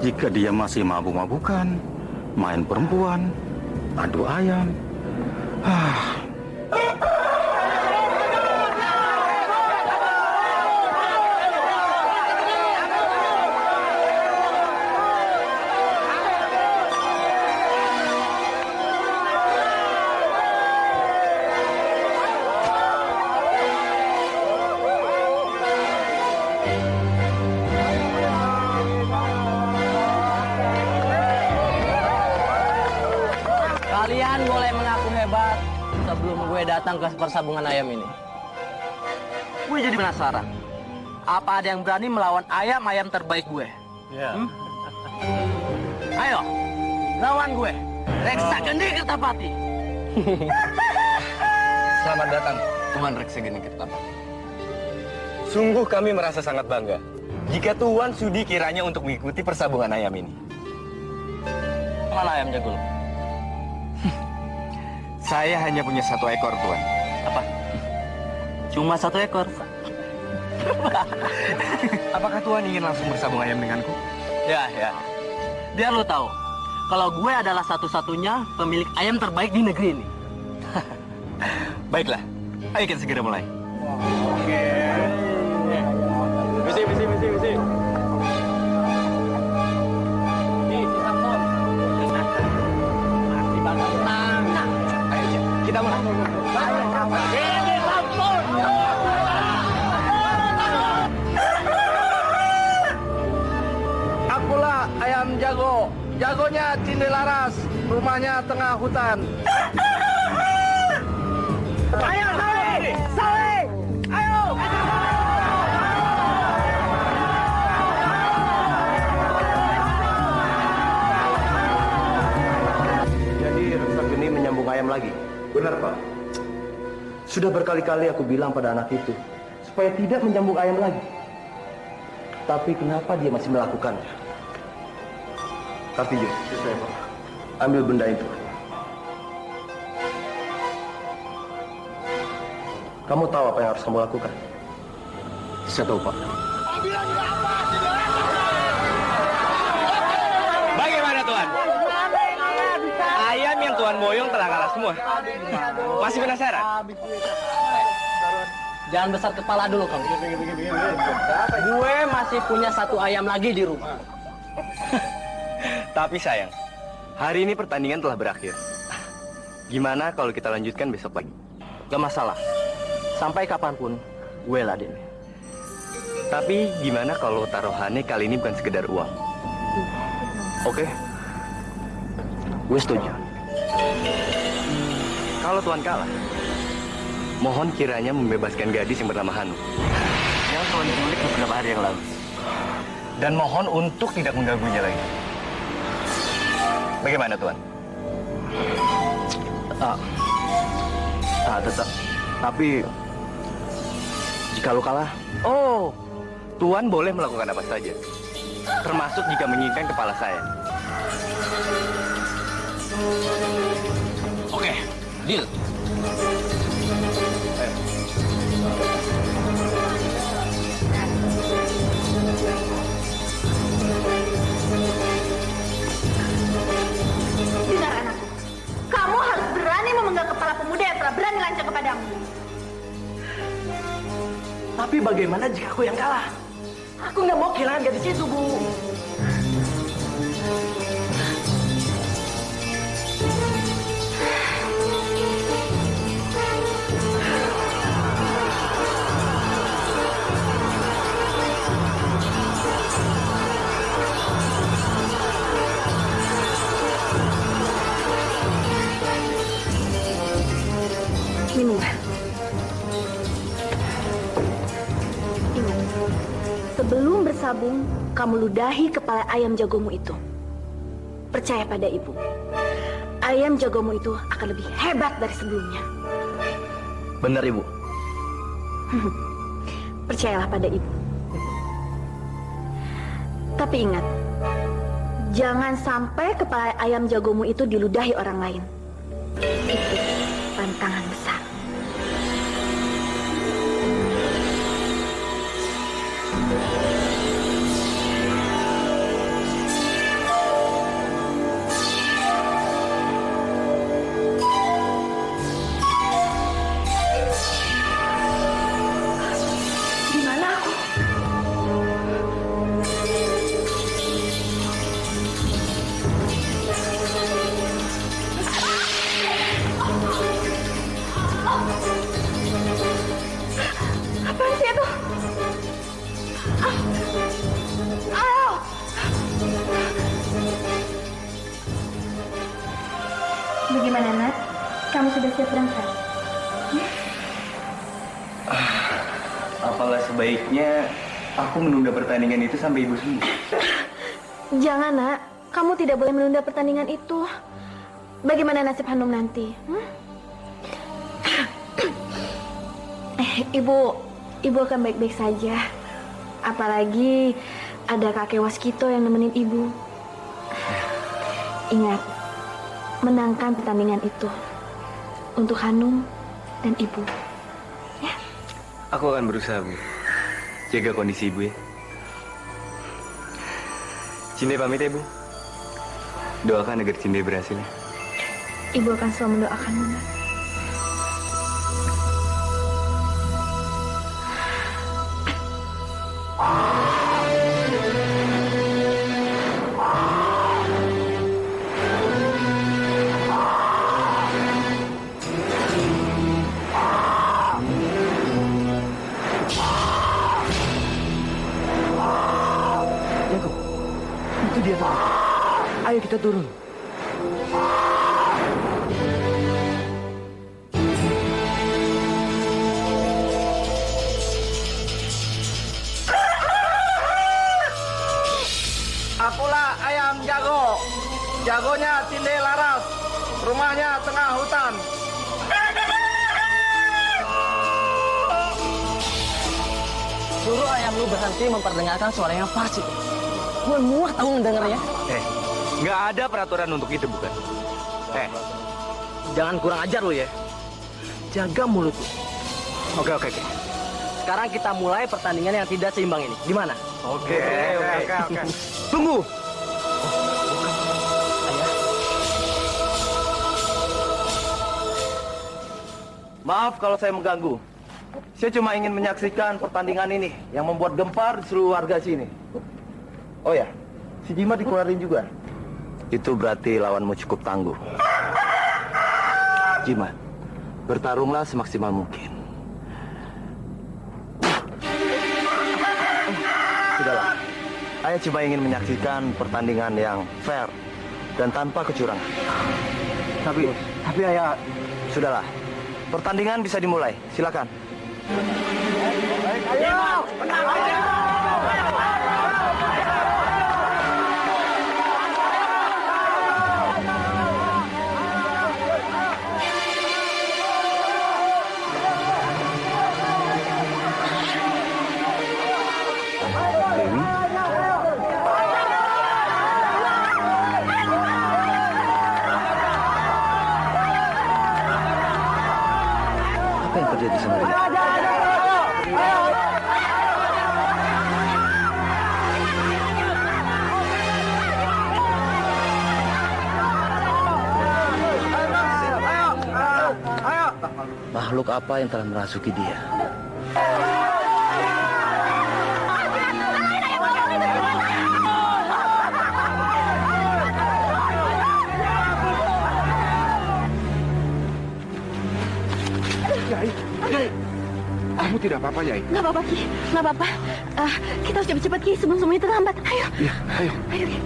jika dia masih mabuk-mabukan, main perempuan, adu ayam. Kalian boleh mengaku hebat sebelum gue datang ke persabungan ayam ini. Gue jadi penasaran. Apa ada yang berani melawan ayam-ayam terbaik gue? Ayo, lawan gue. Reksageni Kertapati. Selamat datang, Tuan Reksageni Kertapati. Sungguh kami merasa sangat bangga jika Tuan sudi kiranya untuk mengikuti persabungan ayam ini. Mana ayam jago? Saya hanya punya 1 ekor, Tuan. Apa? Cuma 1 ekor? Apakah Tuan ingin langsung bersabung ayam denganku? Ya. Biar lo tahu, kalau gue adalah satu-satunya pemilik ayam terbaik di negeri ini. Baiklah, ayo kita segera mulai. Oke. Misi. Kita mulai. Akulah ayam jago. Jagonya Cindelaras. Rumahnya tengah hutan. Ayo, Saleh! Ayo! Jadi Reksageni menyambung ayam lagi? Benar, Pak. Sudah berkali-kali aku bilang pada anak itu supaya tidak menyambung ayam lagi. Tapi kenapa dia masih melakukannya? Kartijo, ambil benda itu. Kamu tahu apa yang harus kamu lakukan? Saya tahu, Pak. Bagaimana, Tuan? Ayam yang Tuan boyong telah kalah semua. Masih penasaran? Jangan besar kepala dulu kamu. Gue masih punya 1 ayam lagi di rumah. Tapi sayang, hari ini pertandingan telah berakhir. Gimana kalau kita lanjutkan besok pagi? Gak masalah. Sampai kapanpun, gue laden. Tapi gimana kalau taruhannya kali ini bukan sekedar uang? Oke. Gue setuju. Kalau Tuan kalah, mohon kiranya membebaskan gadis yang bernama Hanu yang Tuan culik beberapa hari yang lalu. Dan mohon untuk tidak mengganggunya lagi. Bagaimana, Tuan? Tetap. Tapi jika lu kalah, Tuan boleh melakukan apa saja, termasuk jika menginginkan kepala saya. Oke, deal. Dengar anakku, kamu harus berani memenggal kepala pemuda yang telah berani lancang kepadamu. Tapi bagaimana jika aku yang kalah? Aku nggak mau kehilangan gadis itu, Bu. Minumlah. Ingat, sebelum bersabung, kamu ludahi kepala ayam jagomu itu. Percaya pada ibu. ayam jagomu itu akan lebih hebat dari sebelumnya. Benar, Ibu. Percayalah pada ibu. Tapi ingat, jangan sampai kepala ayam jagomu itu diludahi orang lain. Itu tantangan besar. Apaan sih itu? Ayo! Bagaimana, Nat? Kamu sudah siap berangkat? Apalah sebaiknya aku menunda pertandingan itu sampai ibu sembuh. Jangan, Nak. Kamu tidak boleh menunda pertandingan itu. Bagaimana nasib Hanum nanti? Ibu akan baik-baik saja. Apalagi ada kakek Waskito yang nemenin ibu. Ingat, menangkan pertandingan itu untuk Hanum dan ibu. Ya. Aku akan berusaha, Bu. Jaga kondisi ibu ya. Cinde pamit ya, Bu. Doakan agar Cinde berhasil ya. Ibu akan selalu mendoakanmu, Nak. Itu dia, Pak. Ayo kita turun. Akulah ayam jago. Jagonya Cinde Laras. Rumahnya tengah hutan. Suruh ayam lu berhenti memperdengarkan suara yang fasik. Gue muak tahu mendengarnya. Nggak ada peraturan untuk itu, bukan? Jangan kurang ajar lu ya. Jaga mulut lu. Oke. Sekarang kita mulai pertandingan yang tidak seimbang ini. Gimana? Oke. Tunggu. Maaf kalau saya mengganggu. Saya cuma ingin menyaksikan pertandingan ini yang membuat gempar di seluruh warga sini. Oh ya, si Jima dikeluarin juga. Itu berarti lawanmu cukup tangguh. Jima, bertarunglah semaksimal mungkin. Sudahlah, saya cuma ingin menyaksikan pertandingan yang fair dan tanpa kecurangan. Tapi ayah, sudahlah. Pertandingan bisa dimulai. Silakan. Ayo! Apa yang terjadi sama dia? Makhluk apa yang telah merasuki dia? Kamu tidak apa-apa, Yai? Nggak apa-apa, Ki. Nggak apa-apa. Kita harus cepat-cepat, Ki, sebelum semuanya terlambat. Ayo. Ya, ayo. Ayo, Ki.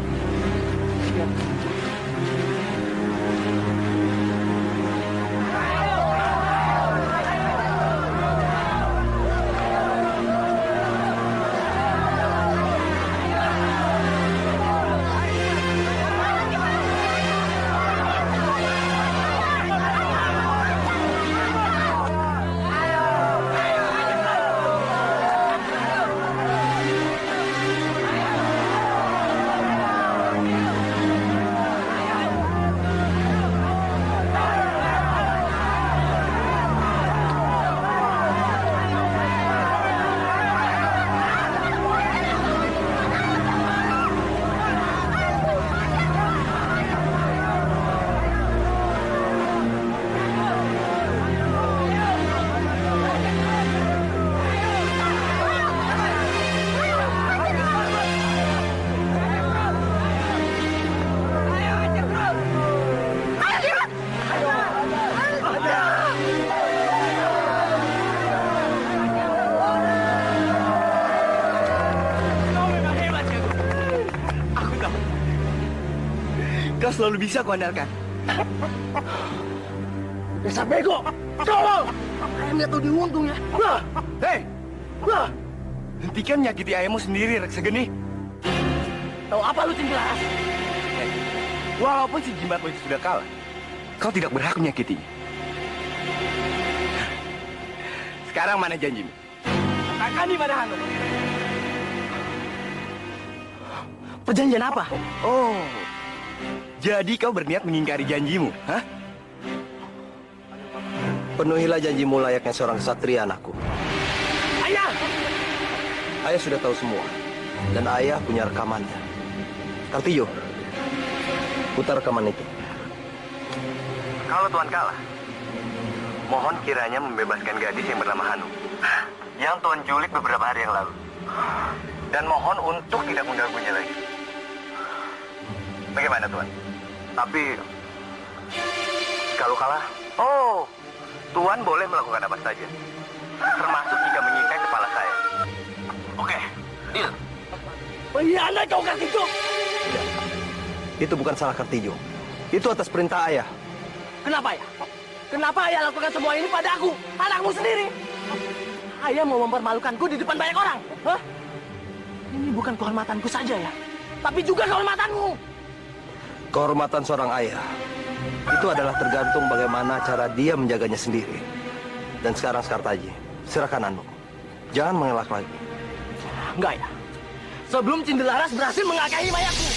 selalu bisa kuandalkan. Dasar bego! Tolong! Ayamnya tuh diuntung ya. Hei! Hentikan menyakiti ayammu sendiri, reksa geni. Tahu apa lu Cindilaras? Walaupun si jimatmu itu sudah kalah, kau tidak berhak menyakitinya. Sekarang mana janjimu? Katakan di mana Hanum? Perjanjian apa? Oh, jadi kau berniat mengingkari janjimu, hah? Penuhilah janjimu layaknya seorang kesatria, anakku. Ayah! Ayah sudah tahu semua. Dan ayah punya rekamannya. Kartijo, putar rekaman itu. Kalau Tuan kalah, mohon kiranya membebaskan gadis yang bernama Hanum, yang Tuan culik beberapa hari yang lalu. Dan mohon untuk tidak mengganggunya lagi. Bagaimana Tuan? Tapi kalau kalah, Tuan boleh melakukan apa saja, termasuk jika menyingkai kepala saya. Oke, deal. Pengkhianat kau Kartijo! Itu bukan salah Kartijo. Itu atas perintah ayah. Kenapa ya? Kenapa ayah lakukan semua ini pada aku, anakmu sendiri? Ayah mau mempermalukanku di depan banyak orang. Hah? Ini bukan kehormatanku saja ya, tapi juga kehormatanmu. Kehormatan seorang ayah itu adalah tergantung bagaimana cara dia menjaganya sendiri. Dan sekarang Sekartaji, serahkan Hanum. Jangan mengelak lagi. Enggak ya. Sebelum Cindilaras berhasil mengakahi mayatku.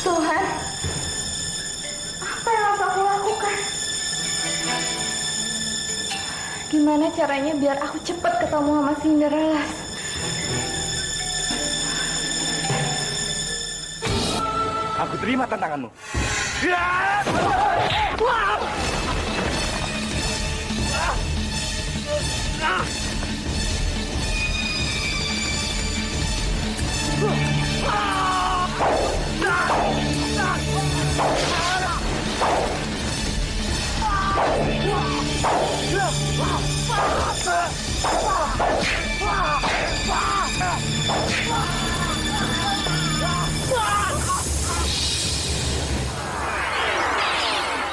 Tuhan, apa yang harus aku lakukan? Gimana caranya biar aku cepat ketemu sama Cinderella's? Aku terima tantanganmu.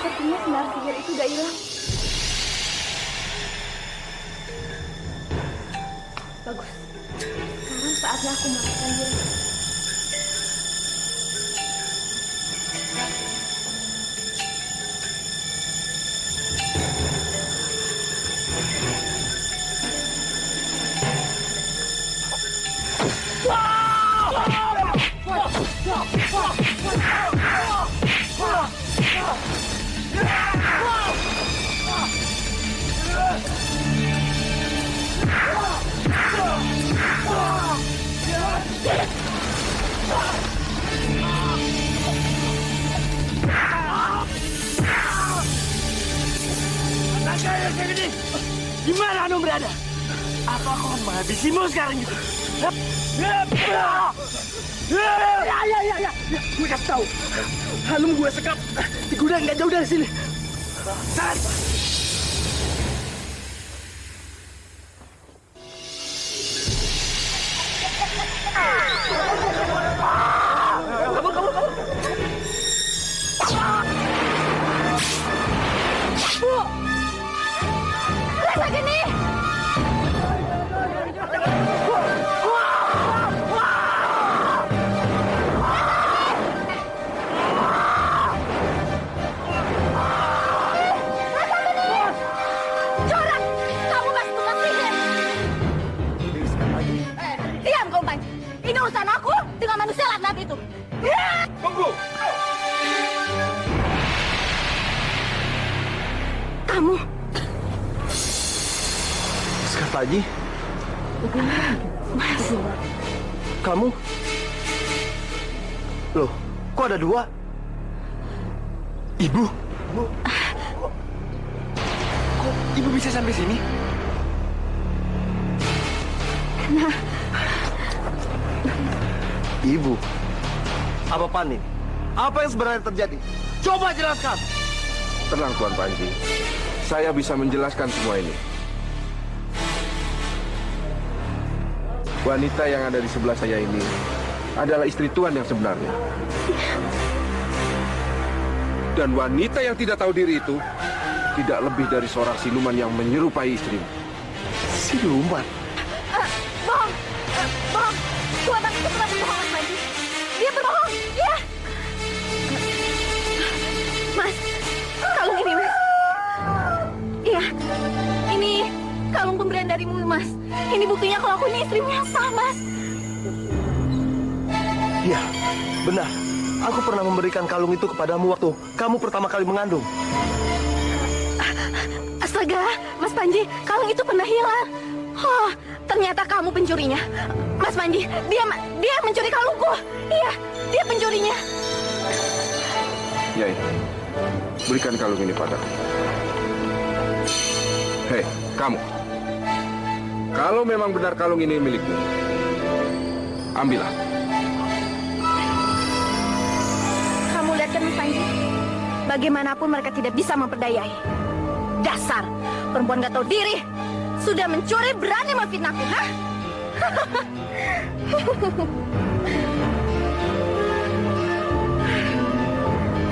Sepertinya sinar sihir itu udah hilang. Bagus. Sekarang saatnya aku melakukan diri. Di mana Hanum berada? Atau aku akan menghabisimu sekarang juga? Ya. Gue kasih tahu. Hanum gue sekap di gudang nggak jauh dari sini. Saat. Kabur. Rasa gini! Corak! Kamu masih tukang sihir! Diam kau, Panji! Ini urusan aku dengan manusia laknat itu! Tunggu! Kamu! Sekartaji, Mas! kamu? Loh, kok ada dua? Ibu? Kok ibu bisa sampai sini? Ibu, apa panik? Apa yang sebenarnya terjadi? Coba jelaskan. Tenang Tuan Panji, saya bisa menjelaskan semua ini. wanita yang ada di sebelah saya ini adalah istri Tuan yang sebenarnya. Dan wanita yang tidak tahu diri itu tidak lebih dari seorang siluman yang menyerupai istrimu. Siluman? Bohong! Bohong! Tuan aku itu pernah berbohong, Mas Panji. Dia berbohong! Iya! Mas, kalung ini, Mas. Iya, ini kalung pemberian darimu, Mas. Ini buktinya kalau aku ini istrimu yang sah, Mas. Iya, benar. Aku pernah memberikan kalung itu kepadamu waktu kamu pertama kali mengandung. Astaga, Mas Panji, kalung itu pernah hilang. Oh, ternyata kamu pencurinya. Mas Panji, dia mencuri kalungku. Iya, dia pencurinya. Nyai, berikan kalung ini padaku. Hei, kamu. Kalau memang benar kalung ini milikmu, ambillah. Kamu lihat kan, Mas Panji? Bagaimanapun mereka tidak bisa memperdayai. Dasar perempuan gak tahu diri. Sudah mencuri, berani memfitnahku, hah?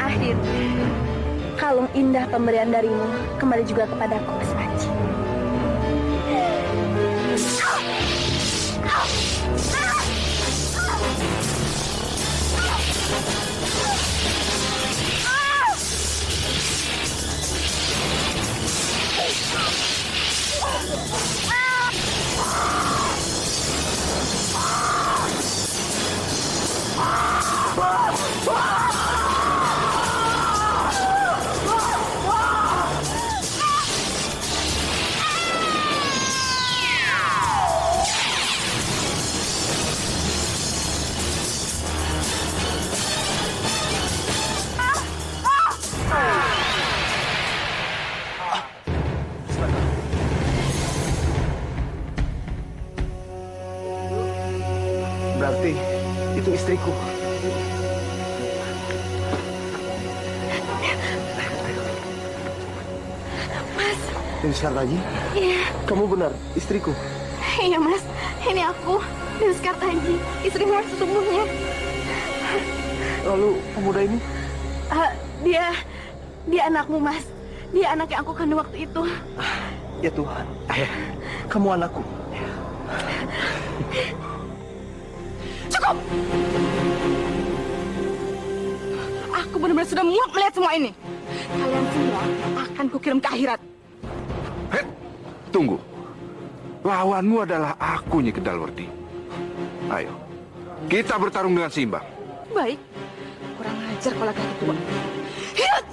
Akhirnya, kalung indah pemberian darimu kembali juga kepadaku, Mas Panji. Berarti itu istriku. Mas. Ini Sekartaji? Iya. Kamu benar, istriku. Iya, Mas. Ini aku, Dewi Sekartaji, istrimu yang sesungguhnya. Lalu pemuda ini? Dia anakmu, Mas. Dia anak yang aku kandung waktu itu. Ya Tuhan, kamu anakku. Cukup! Aku benar-benar sudah muak melihat semua ini. Kalian semua akan kukirim ke akhirat. Hei, tunggu. Lawanmu adalah aku, Nyi Kendalwerti. Ayo, kita bertarung dengan seimbang. Baik. Kurang ajar kalau laki-laki tua. Hidup!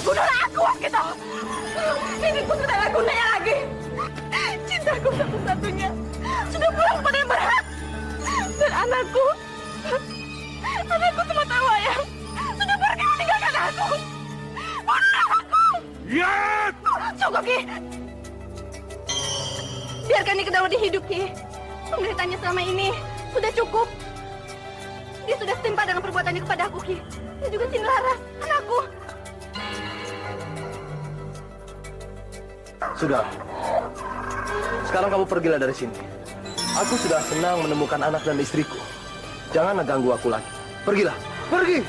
Bunuhlah aku, Waskita! Hidupku sudah tidak gunanya lagi. Cintaku satu-satunya sudah pulang kepada yang berhak. Dan anakku semata wayang sudah pergi meninggalkan aku. Bunuhlah aku! Ya! Cukup, Ki. Biarkan Nyi Kendalwerti hidup, Ki. Penderitaannya selama ini sudah cukup. Dia sudah setimpal dengan perbuatannya kepada aku, Ki. Dan juga Cindralaras, anakku. Sudah. Sekarang kamu pergilah dari sini. Aku sudah senang menemukan anak dan istriku. Jangan ganggu aku lagi. Pergilah. Pergi!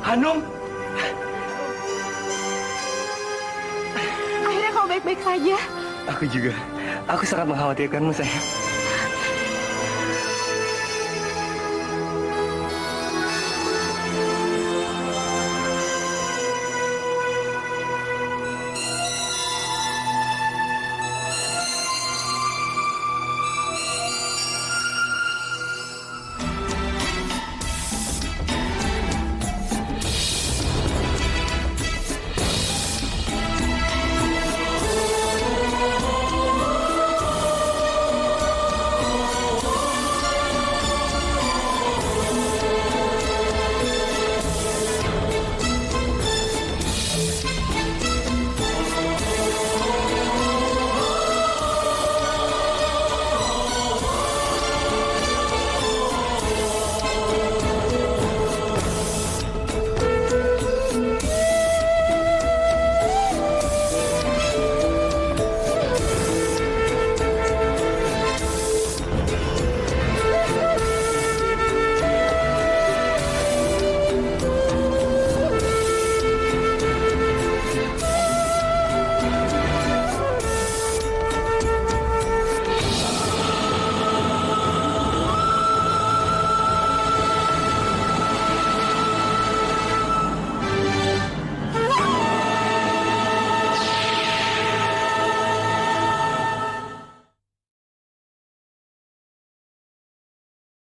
Hanum! Akhirnya kau baik-baik saja. Aku juga. Aku sangat mengkhawatirkanmu, sayang.